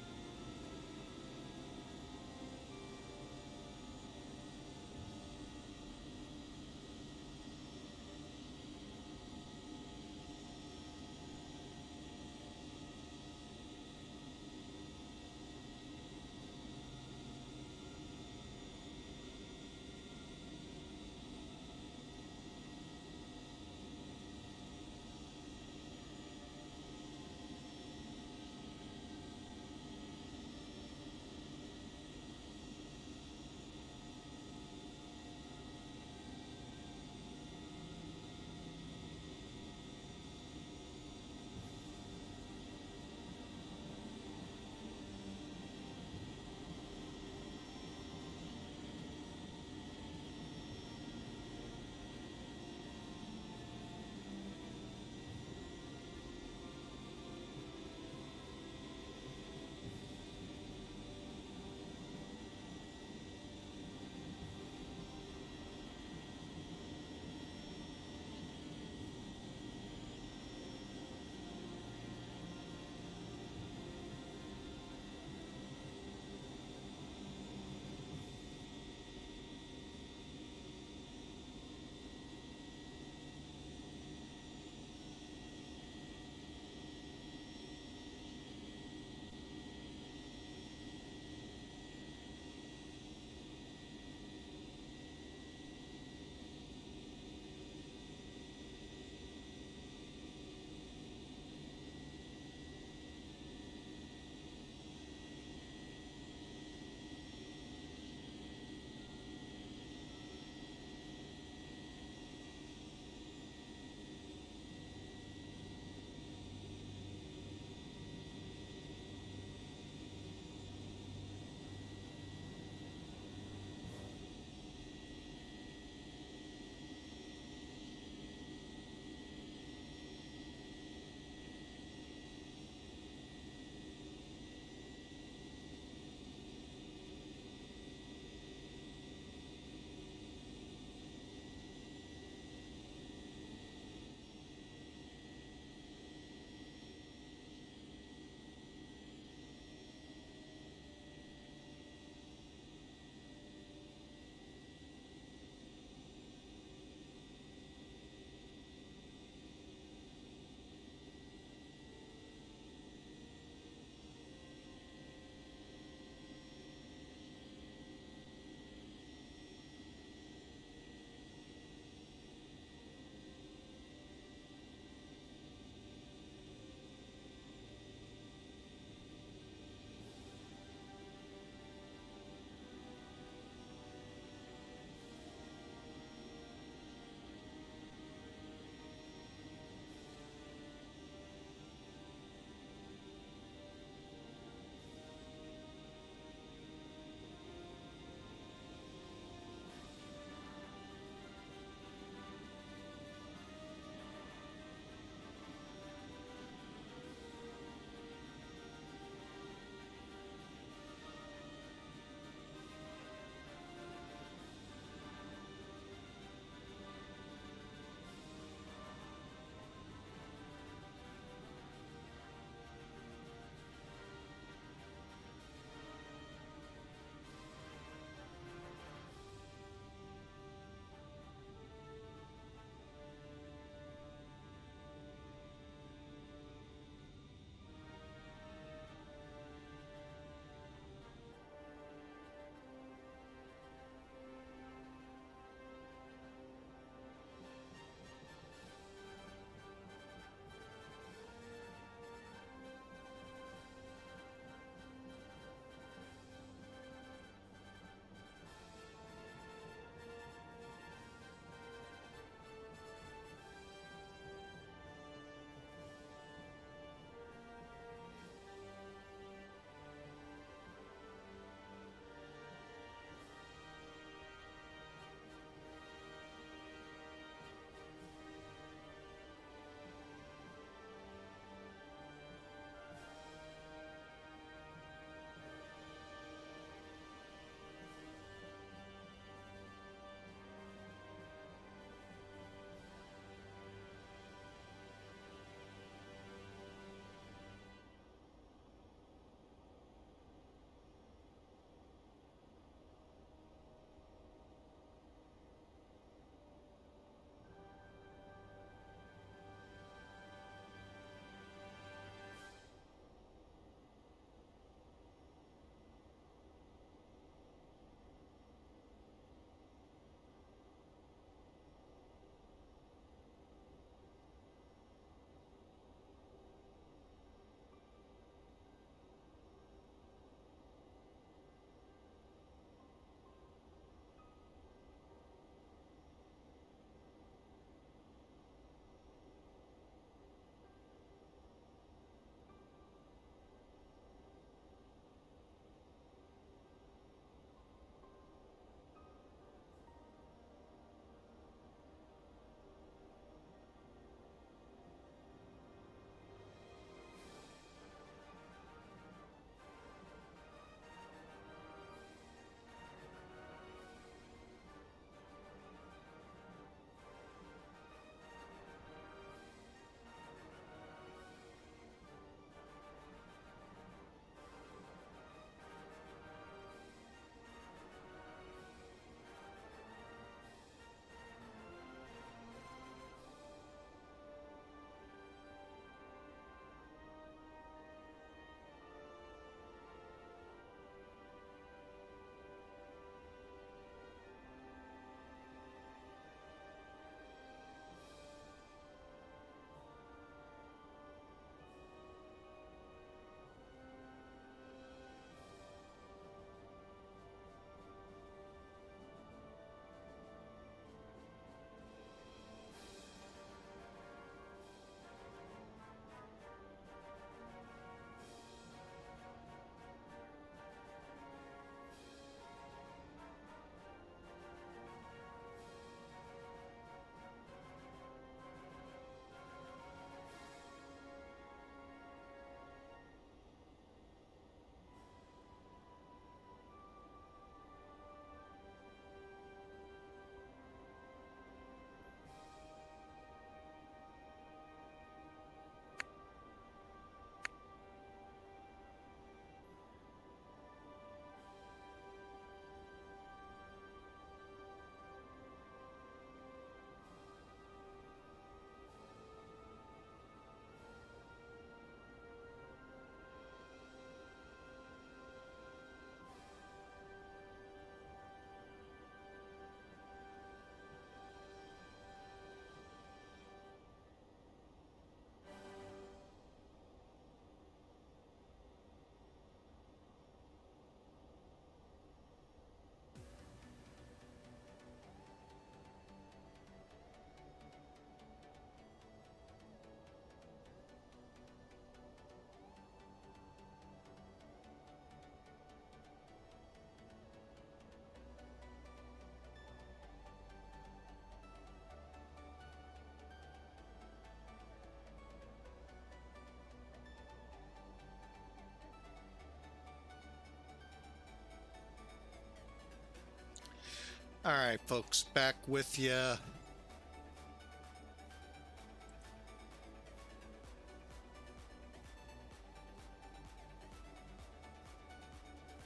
All right, folks, back with you.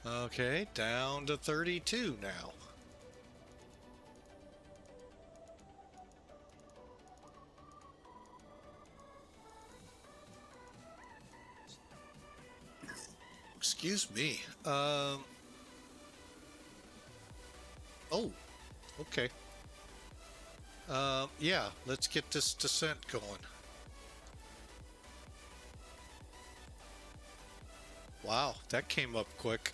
Okay, down to 32 now. Excuse me. Oh, okay. Yeah, let's get this descent going. Wow, that came up quick.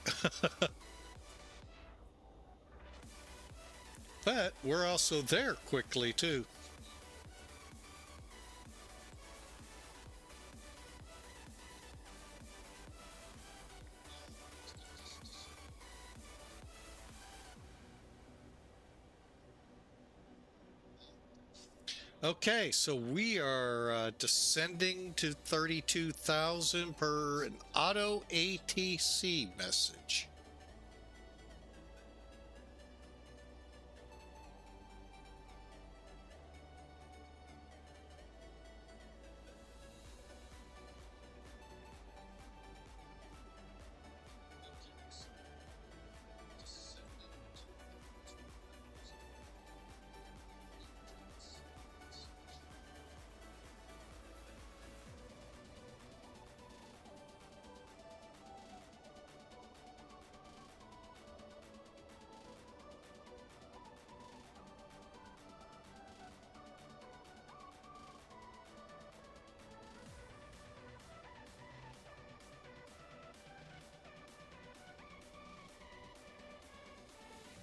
But we're also there quickly, too. Okay, so we are descending to 32,000 per an auto ATC message.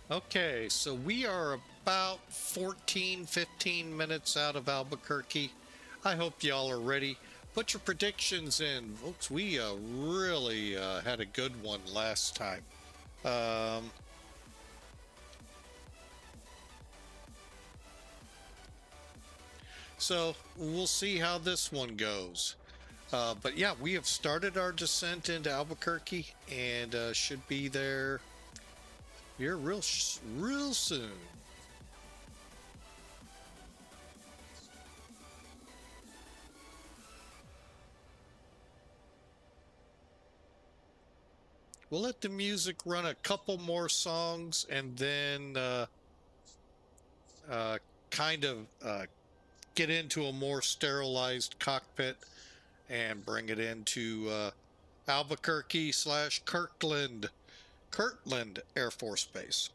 Okay, so we are about 15 minutes out of Albuquerque. I hope y'all are ready. Put your predictions in, folks. We really had a good one last time. So we'll see how this one goes. But yeah, we have started our descent into Albuquerque and should be there here real soon. We'll let the music run a couple more songs and then kind of get into a more sterilized cockpit and bring it into Albuquerque / Kirtland Air Force Base.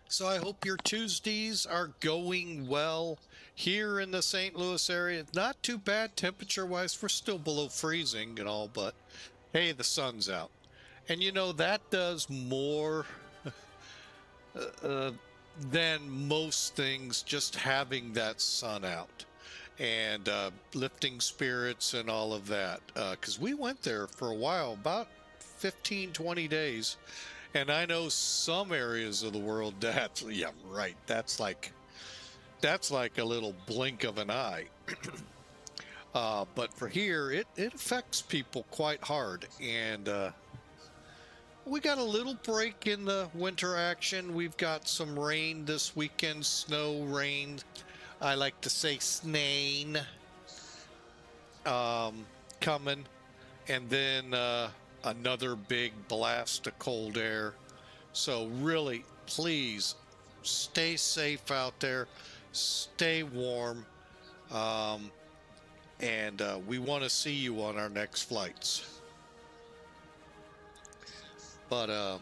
So I hope your Tuesdays are going well here in the St. Louis area. Not too bad temperature-wise. We're still below freezing and all, but hey, the sun's out. And you know, that does more than most things, just having that sun out and lifting spirits and all of that. Because we went there for a while, about 15-20 days. And I know some areas of the world yeah, right. That's like a little blink of an eye. But for here, it affects people quite hard. And we got a little break in the winter action. We've got some rain this weekend, snow, rain. I like to say snain coming. And then another big blast of cold air. So really, please stay safe out there, stay warm, and we want to see you on our next flights. But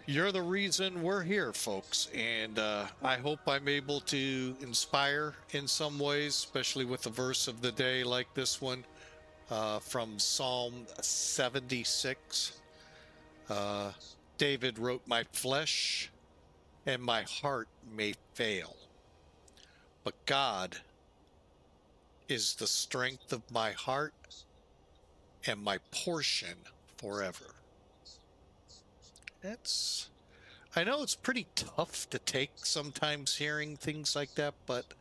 you're the reason we're here, folks, and I hope I'm able to inspire in some ways, especially with a verse of the day like this one from Psalm 76. David wrote, "My flesh and my heart may fail, but God is the strength of my heart and my portion forever." I know it's pretty tough to take sometimes hearing things like that, but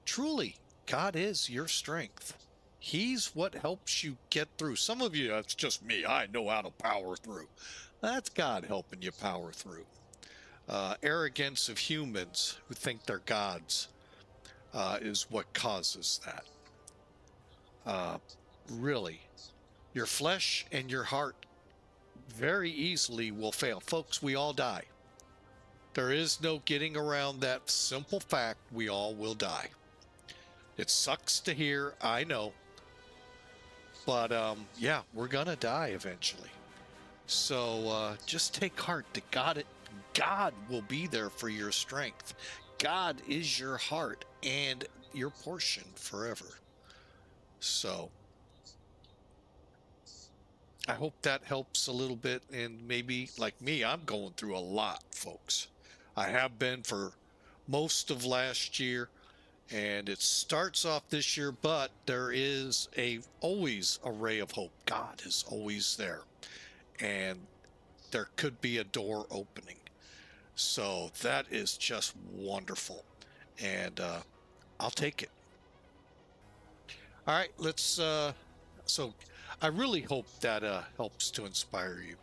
truly, God is your strength. He's what helps you get through. Some of you, it's just me. I know how to power through. That's God helping you power through. Arrogance of humans who think they're gods is what causes that. Really, your flesh and your heart very easily will fail. Folks, we all die. There is no getting around that simple fact. We all will die. It sucks to hear, I know. But yeah, we're going to die eventually. So just take heart that God will be there for your strength. God is your heart and your portion forever. So I hope that helps a little bit. And maybe like me, I'm going through a lot, folks. I have been for most of last year, and it starts off this year, but there is always a ray of hope. God is always there, and there could be a door opening. So that is just wonderful, and I'll take it. All right, let's so I really hope that helps to inspire you.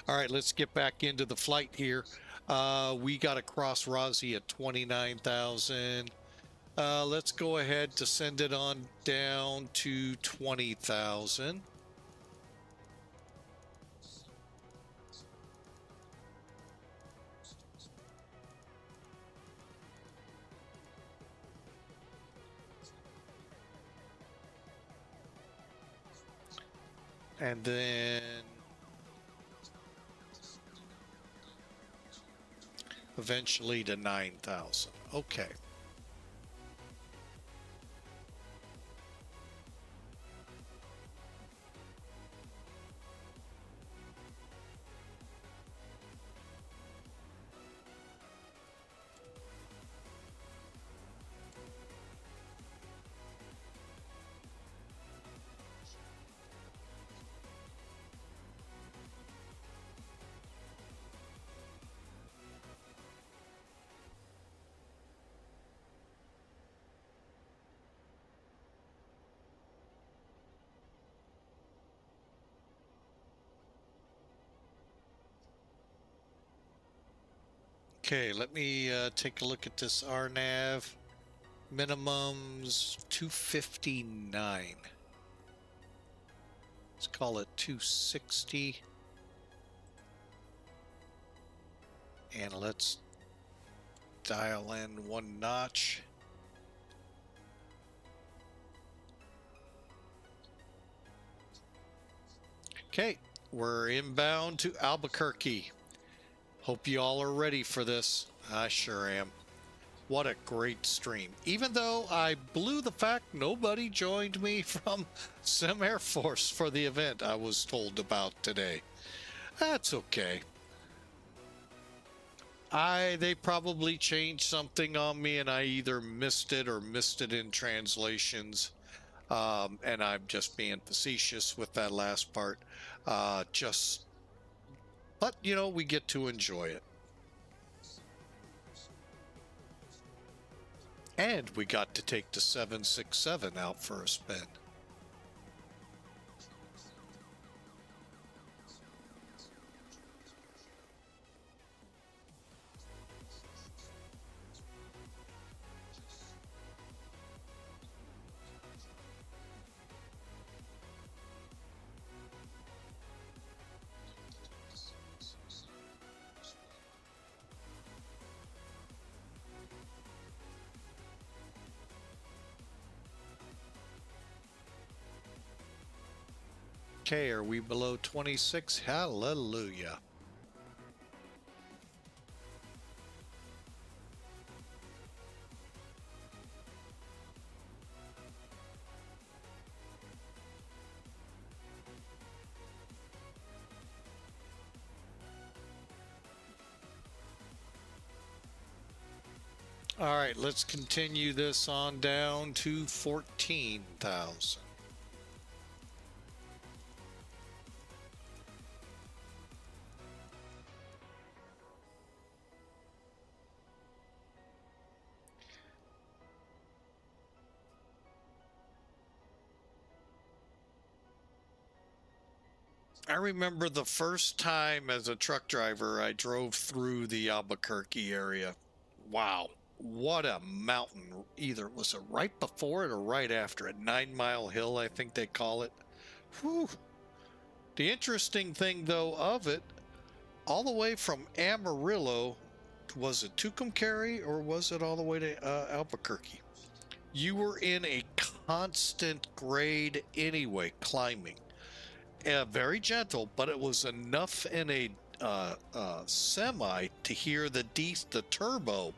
All right, let's get back into the flight here. We got to cross ROSEI at 29,000. Let's go ahead to send it on down to 20,000. And then eventually to 9,000. Okay. Okay, let me take a look at this RNAV. Minimums 259. Let's call it 260. And let's dial in one notch. Okay, we're inbound to Albuquerque. Hope you all are ready for this. I sure am. What a great stream. Even though I blew the fact nobody joined me from Sim Air Force for the event I was told about today. That's okay. They probably changed something on me and I either missed it or missed it in translations. And I'm just being facetious with that last part. But you know, we get to enjoy it. And we got to take the 767 out for a spin. Okay, are we below 26? Hallelujah. All right, let's continue this on down to 14,000. I remember the first time as a truck driver, I drove through the Albuquerque area. Wow, what a mountain. Either was it right before it or right after it? 9 Mile Hill, I think they call it. Whew. The interesting thing, though, of it, all the way from Amarillo, was it Tucumcari or was it all the way to Albuquerque? You were in a constant grade anyway, climbing. Very gentle, but it was enough in a semi to hear the turbo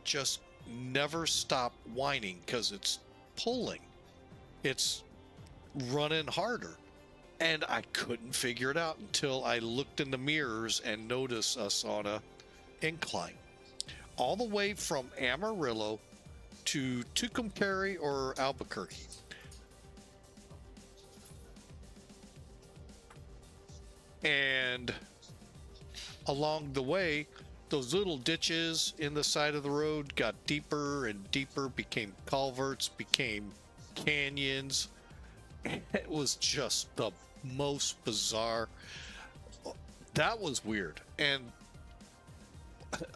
just never stop whining because it's pulling. It's running harder. And I couldn't figure it out until I looked in the mirrors and noticed us on a incline. All the way from Amarillo to Tucumcari or Albuquerque. And along the way, those little ditches in the side of the road got deeper and deeper, became culverts, became canyons. It was just the most bizarre. That was weird. And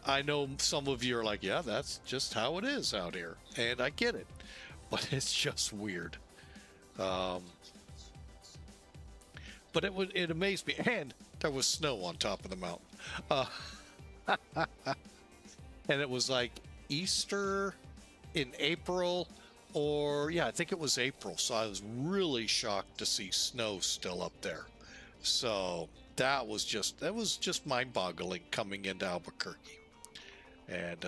I know some of you are like, yeah, that's just how it is out here. And I get it, but it's just weird. But it amazed me. And there was snow on top of the mountain. And it was like Easter in April, or yeah, I think it was April. So I was really shocked to see snow still up there. So that was just mind-boggling coming into Albuquerque. And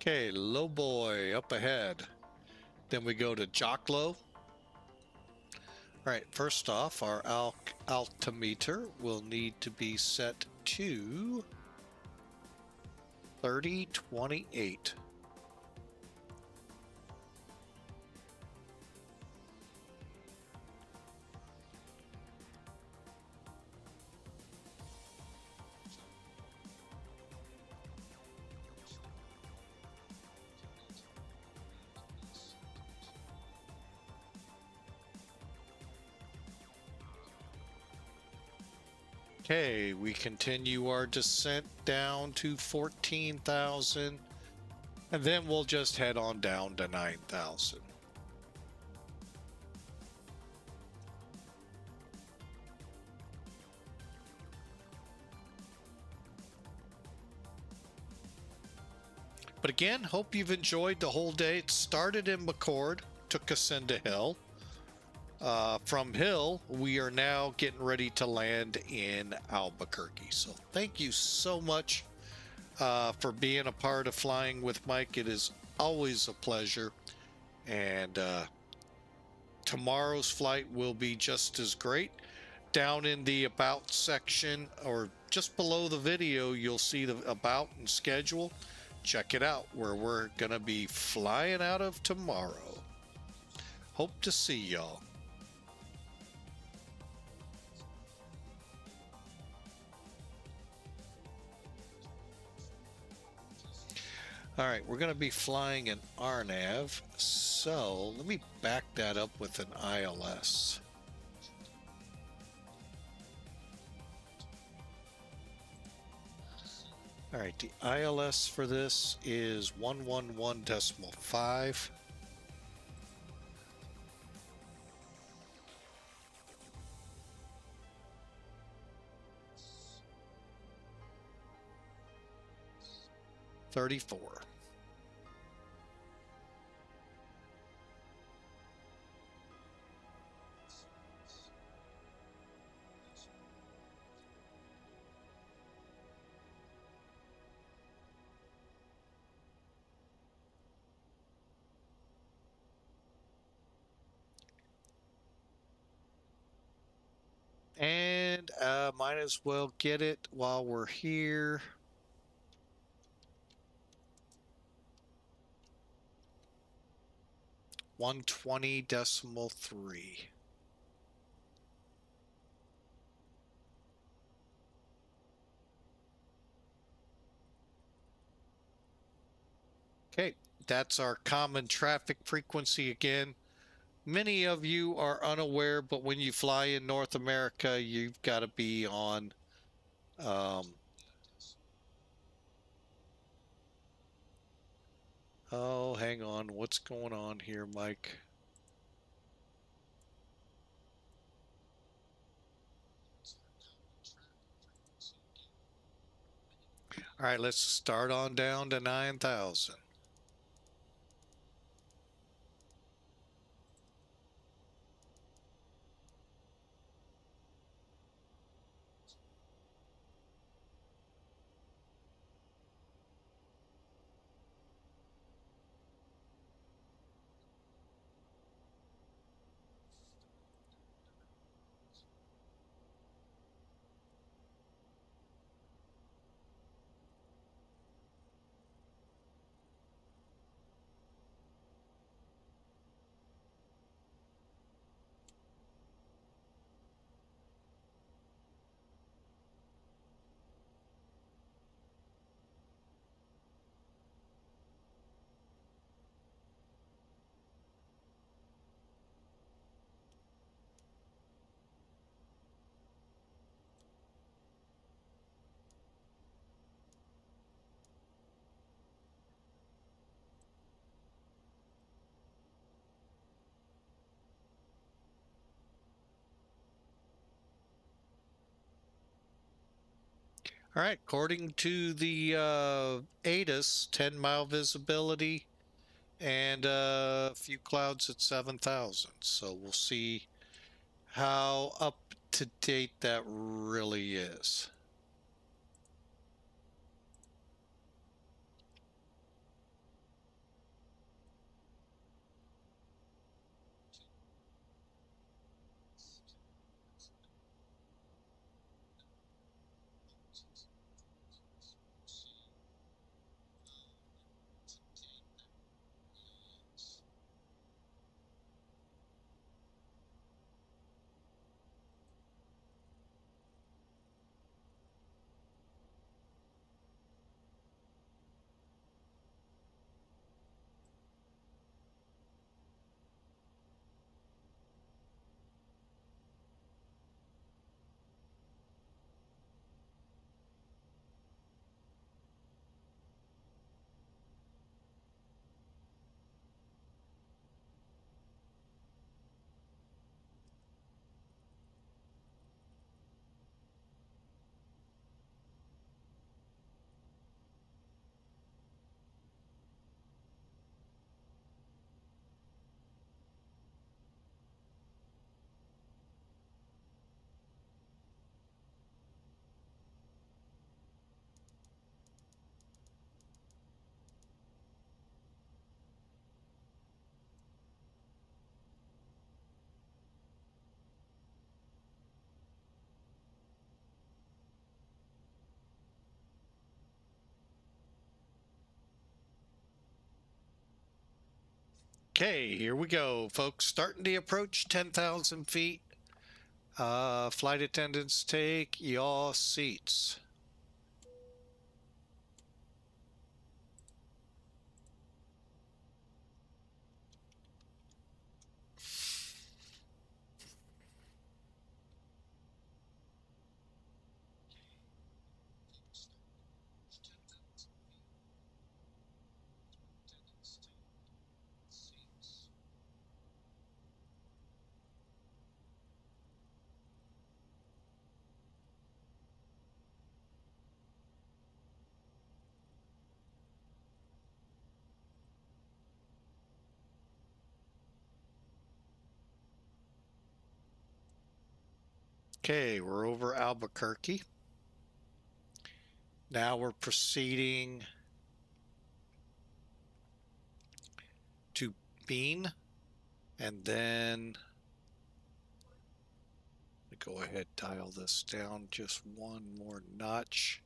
okay, low boy up ahead. Then we go to Jocklo. All right, first off, our altimeter will need to be set to 3028. Okay, we continue our descent down to 14,000, and then we'll just head on down to 9,000. But again, hope you've enjoyed the whole day. It started in McCord, took us into Hill. From Hill, we are now getting ready to land in Albuquerque. So thank you so much for being a part of Flying with Mike. It is always a pleasure. And tomorrow's flight will be just as great. Down in the About section, or just below the video, you'll see the About and schedule. Check it out, where we're going to be flying out of tomorrow. Hope to see y'all. All right, we're going to be flying an RNAV, so let me back that up with an ILS. All right, the ILS for this is 111.5. $34. And might as well get it while we're here. .120.3. Okay, that's our common traffic frequency again. Many of you are unaware, but when you fly in North America, you've got to be on oh, hang on. What's going on here, Mike? All right, let's start on down to 9,000. All right, according to the ADUS, 10-mile visibility and a few clouds at 7,000. So we'll see how up to date that really is. Okay, here we go, folks. Starting to approach 10,000 feet. Flight attendants, take your seats. Okay, we're over Albuquerque. Now we're proceeding to Bean, and then go ahead, dial this down just one more notch.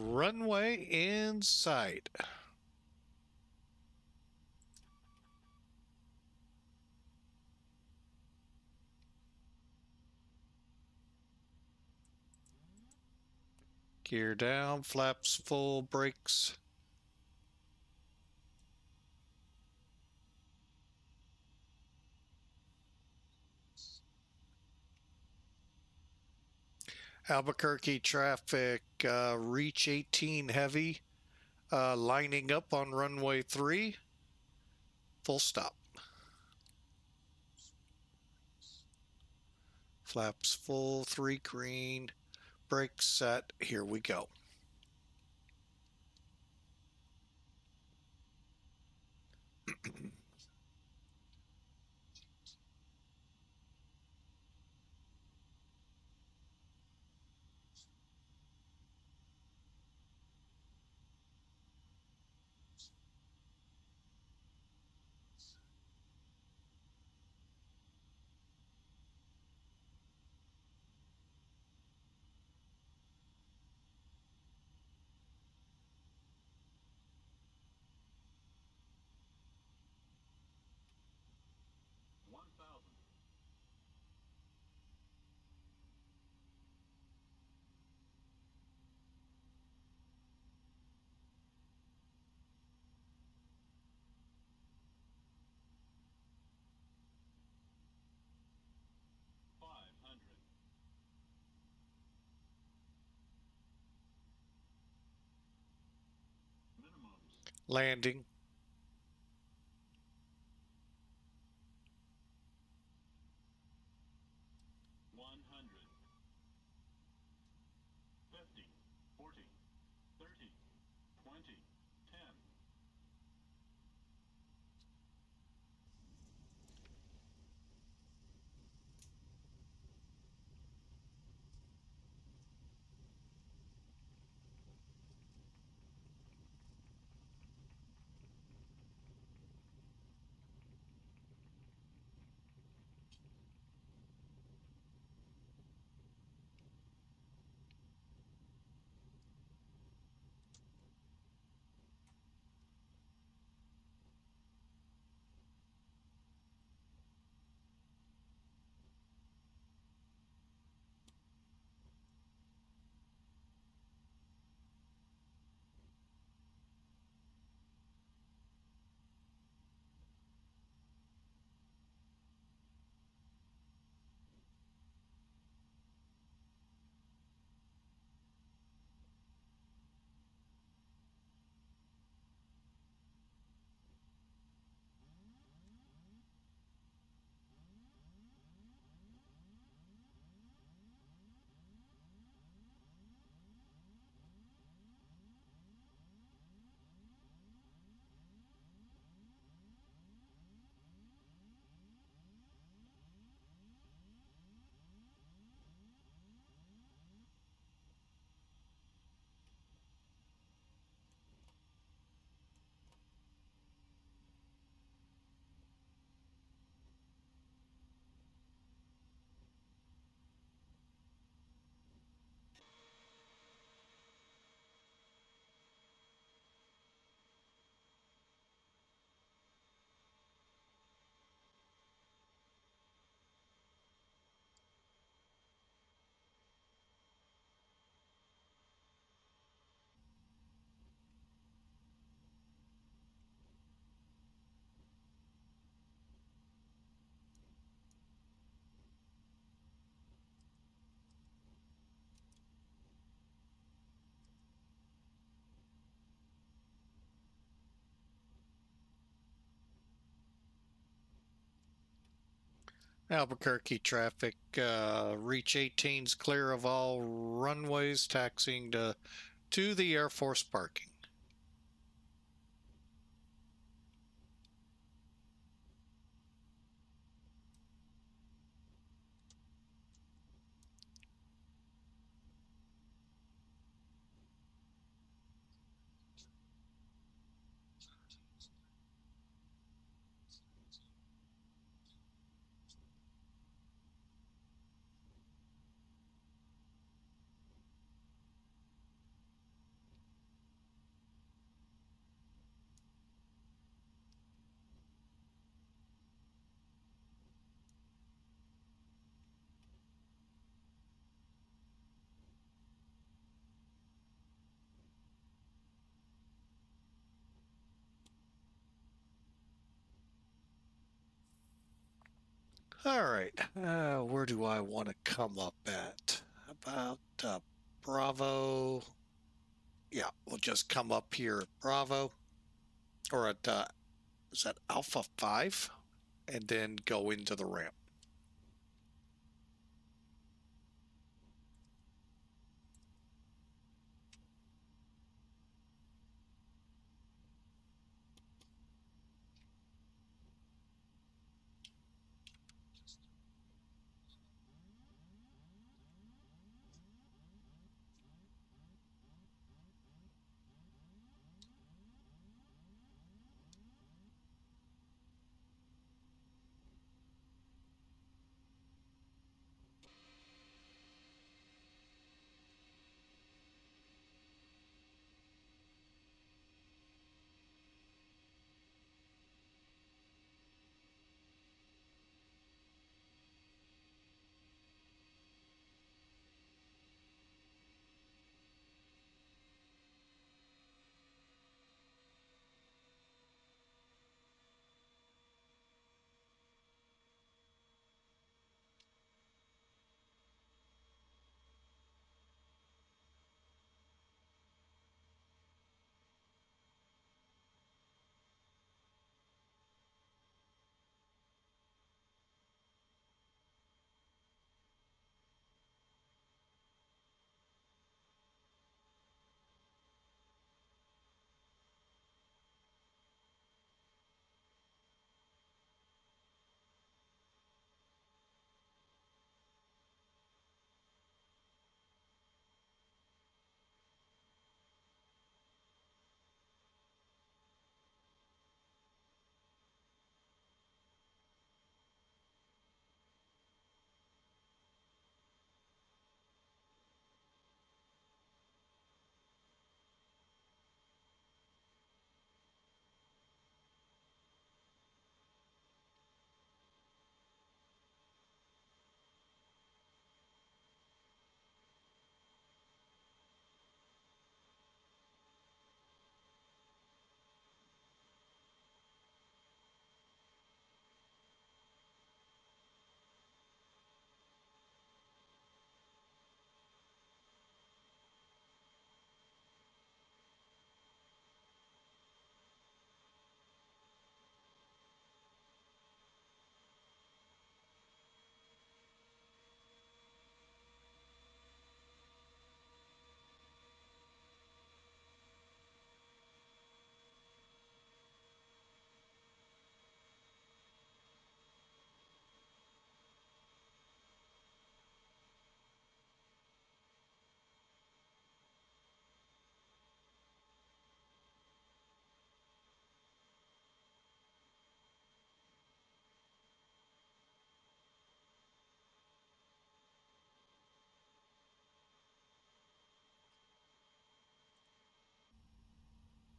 Runway in sight. Gear down, flaps full, brakes. Albuquerque traffic, reach 18 heavy, lining up on runway 3, full stop. Flaps full, 3 green, brakes set, here we go. Landing. Albuquerque traffic, reach 18's clear of all runways, taxiing to the Air Force parking. All right, where do I want to come up at? About Bravo. Yeah, we'll just come up here at Bravo, or at, is that Alpha 5? And then go into the ramp.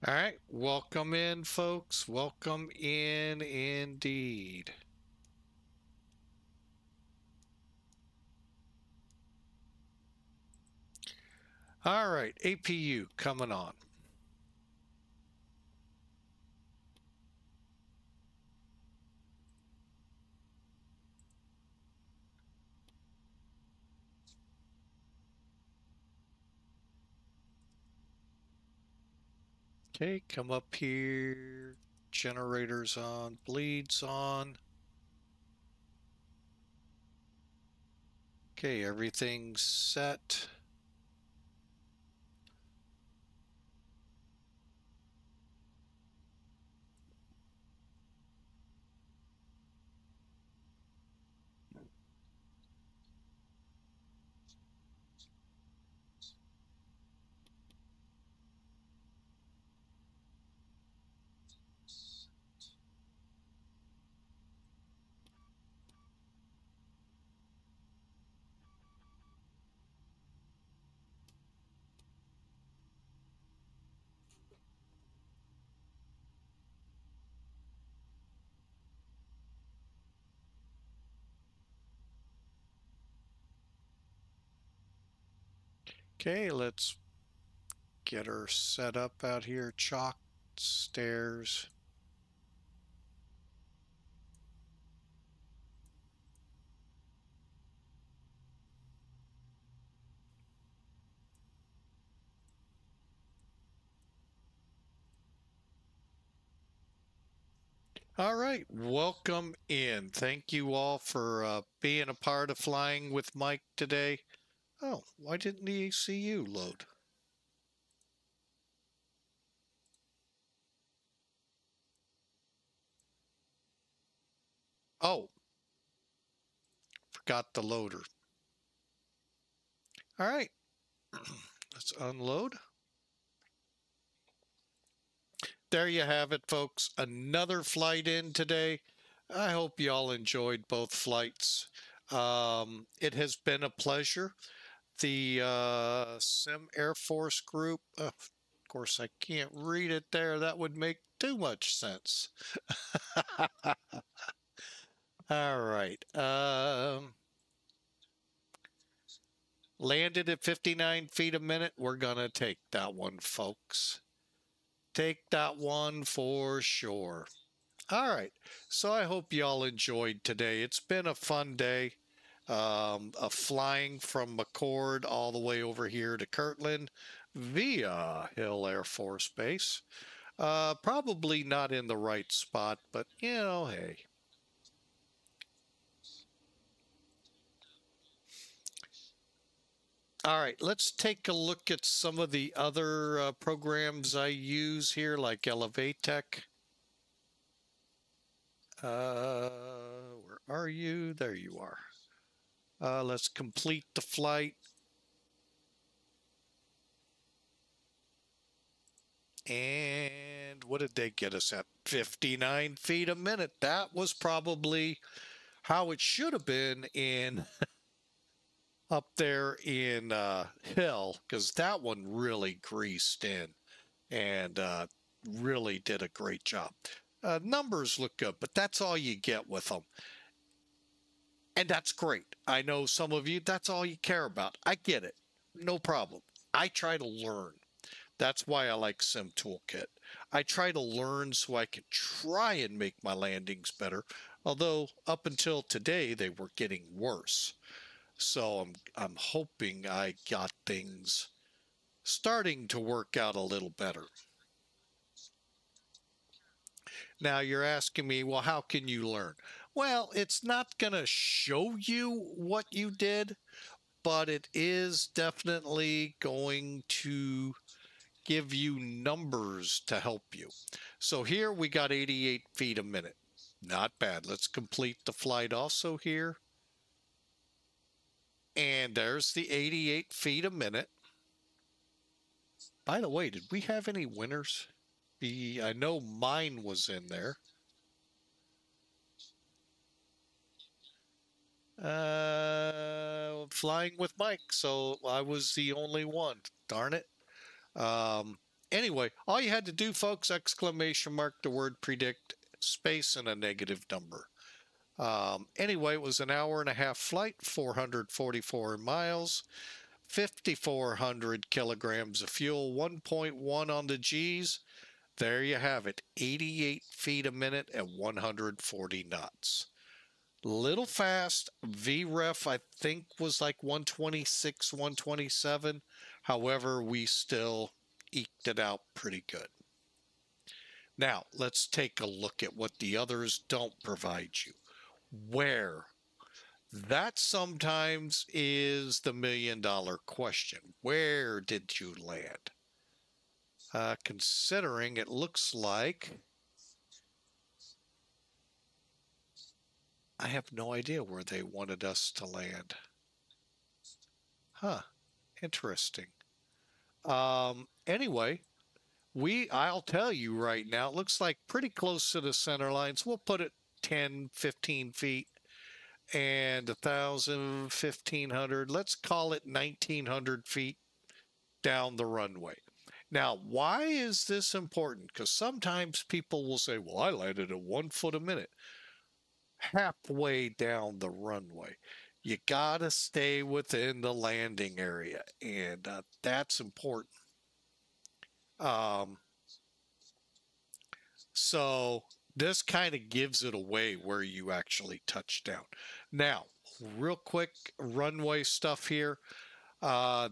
All right, welcome in, folks. Welcome in indeed. All right, APU coming on. Okay, come up here. Generators on, bleeds on. Okay, everything's set. Okay, let's get her set up out here. Chalk stairs. All right, welcome in. Thank you all for being a part of Flying with Mike today. Oh, why didn't the ECU load? Oh, forgot the loader. All right, let's unload. There you have it, folks. Another flight in today. I hope you all enjoyed both flights. It has been a pleasure. The Sim Air Force Group, of course, I can't read it there. That would make too much sense. All right. Landed at 59 feet a minute. We're going to take that one, folks. Take that one for sure. All right. So I hope y'all enjoyed today. It's been a fun day. Flying from McCord all the way over here to Kirtland via Hill Air Force Base. Probably not in the right spot, but you know, hey. All right, let's take a look at some of the other programs I use here, like Elevatech. Where are you? There you are. Let's complete the flight. And what did they get us at? 59 feet a minute. That was probably how it should have been in up there in Hill, because that one really greased in and really did a great job. Numbers look good, but that's all you get with them. And that's great. I know some of you, that's all you care about. I get it. No problem. I try to learn. That's why I like Sim Toolkit. I try to learn so I can try and make my landings better. Although up until today, they were getting worse. So I'm hoping I got things starting to work out a little better. Now you're asking me, well, how can you learn? Well, it's not going to show you what you did, but it is definitely going to give you numbers to help you. So here we got 88 feet a minute. Not bad. Let's complete the flight also here. And there's the 88 feet a minute. By the way, did we have any winners? I know mine was in there. Flying with Mike, so I was the only one. Darn it. Anyway, all you had to do, folks, exclamation mark the word predict, space, and a negative number. Anyway, it was an hour and a half flight, 444 miles, 5,400 kilograms of fuel, 1.1 on the G's. There you have it, 88 feet a minute at 140 knots. Little fast. VREF, I think, was like 126, 127. However, we still eked it out pretty good. Now, let's take a look at what the others don't provide you. Where? That sometimes is the million-dollar question. Where did you land? Considering it looks like I have no idea where they wanted us to land. Huh, interesting. Anyway, I'll tell you right now, it looks like pretty close to the center lines. We'll put it 10, 15 feet and 1,000, 1,500. Let's call it 1,900 feet down the runway. Now, why is this important? Because sometimes people will say, well, I landed at 1 foot a minute. Halfway down the runway. You got to stay within the landing area, and that's important. So this kind of gives it away where you actually touch down. Now, real quick runway stuff here.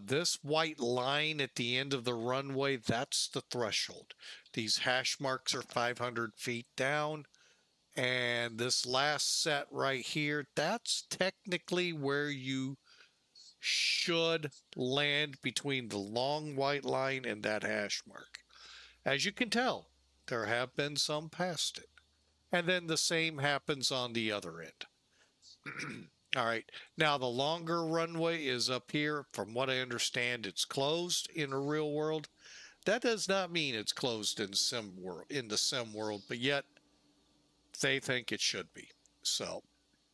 This white line at the end of the runway, that's the threshold. These hash marks are 500 feet down. And this last set right here, that's technically where you should land between the long white line and that hash mark. As you can tell, there have been some past it. And then the same happens on the other end. All right, now the longer runway is up here. From what I understand, it's closed in the real world. That does not mean it's closed in the sim world, but yet they think it should be. So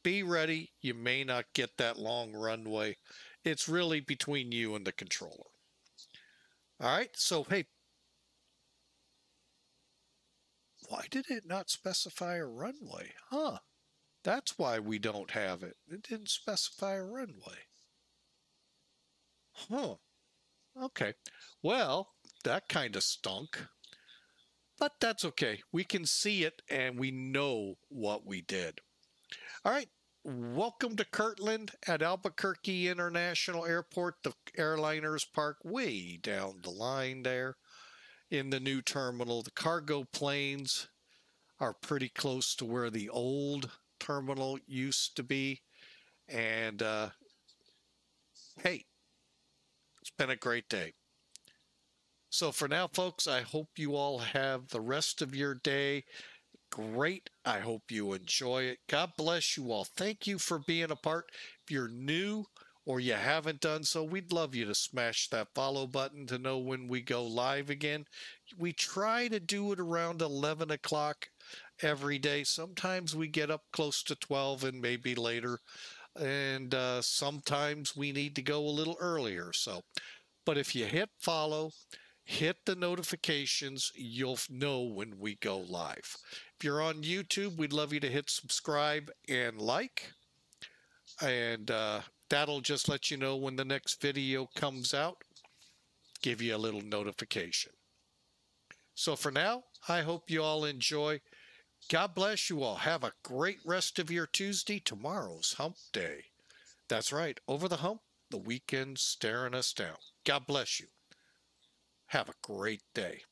be ready. You may not get that long runway. It's really between you and the controller. All right, so hey, why did it not specify a runway? Huh, that's why we don't have it. It didn't specify a runway. Huh, okay. Well, that kind of stunk. But that's okay. We can see it and we know what we did. All right. Welcome to Kirtland at Albuquerque International Airport. The airliners park way down the line there in the new terminal. The cargo planes are pretty close to where the old terminal used to be. And hey, it's been a great day. So for now, folks, I hope you all have the rest of your day great. I hope you enjoy it. God bless you all. Thank you for being a part. If you're new or you haven't done so, we'd love you to smash that follow button to know when we go live again. We try to do it around 11 o'clock every day. Sometimes we get up close to 12 and maybe later. And sometimes we need to go a little earlier. But if you hit follow, hit the notifications, you'll know when we go live. If you're on YouTube, we'd love you to hit subscribe and like. And that'll just let you know when the next video comes out. Give you a little notification. So for now, I hope you all enjoy. God bless you all. Have a great rest of your Tuesday. Tomorrow's hump day. That's right. Over the hump, the weekend's staring us down. God bless you. Have a great day.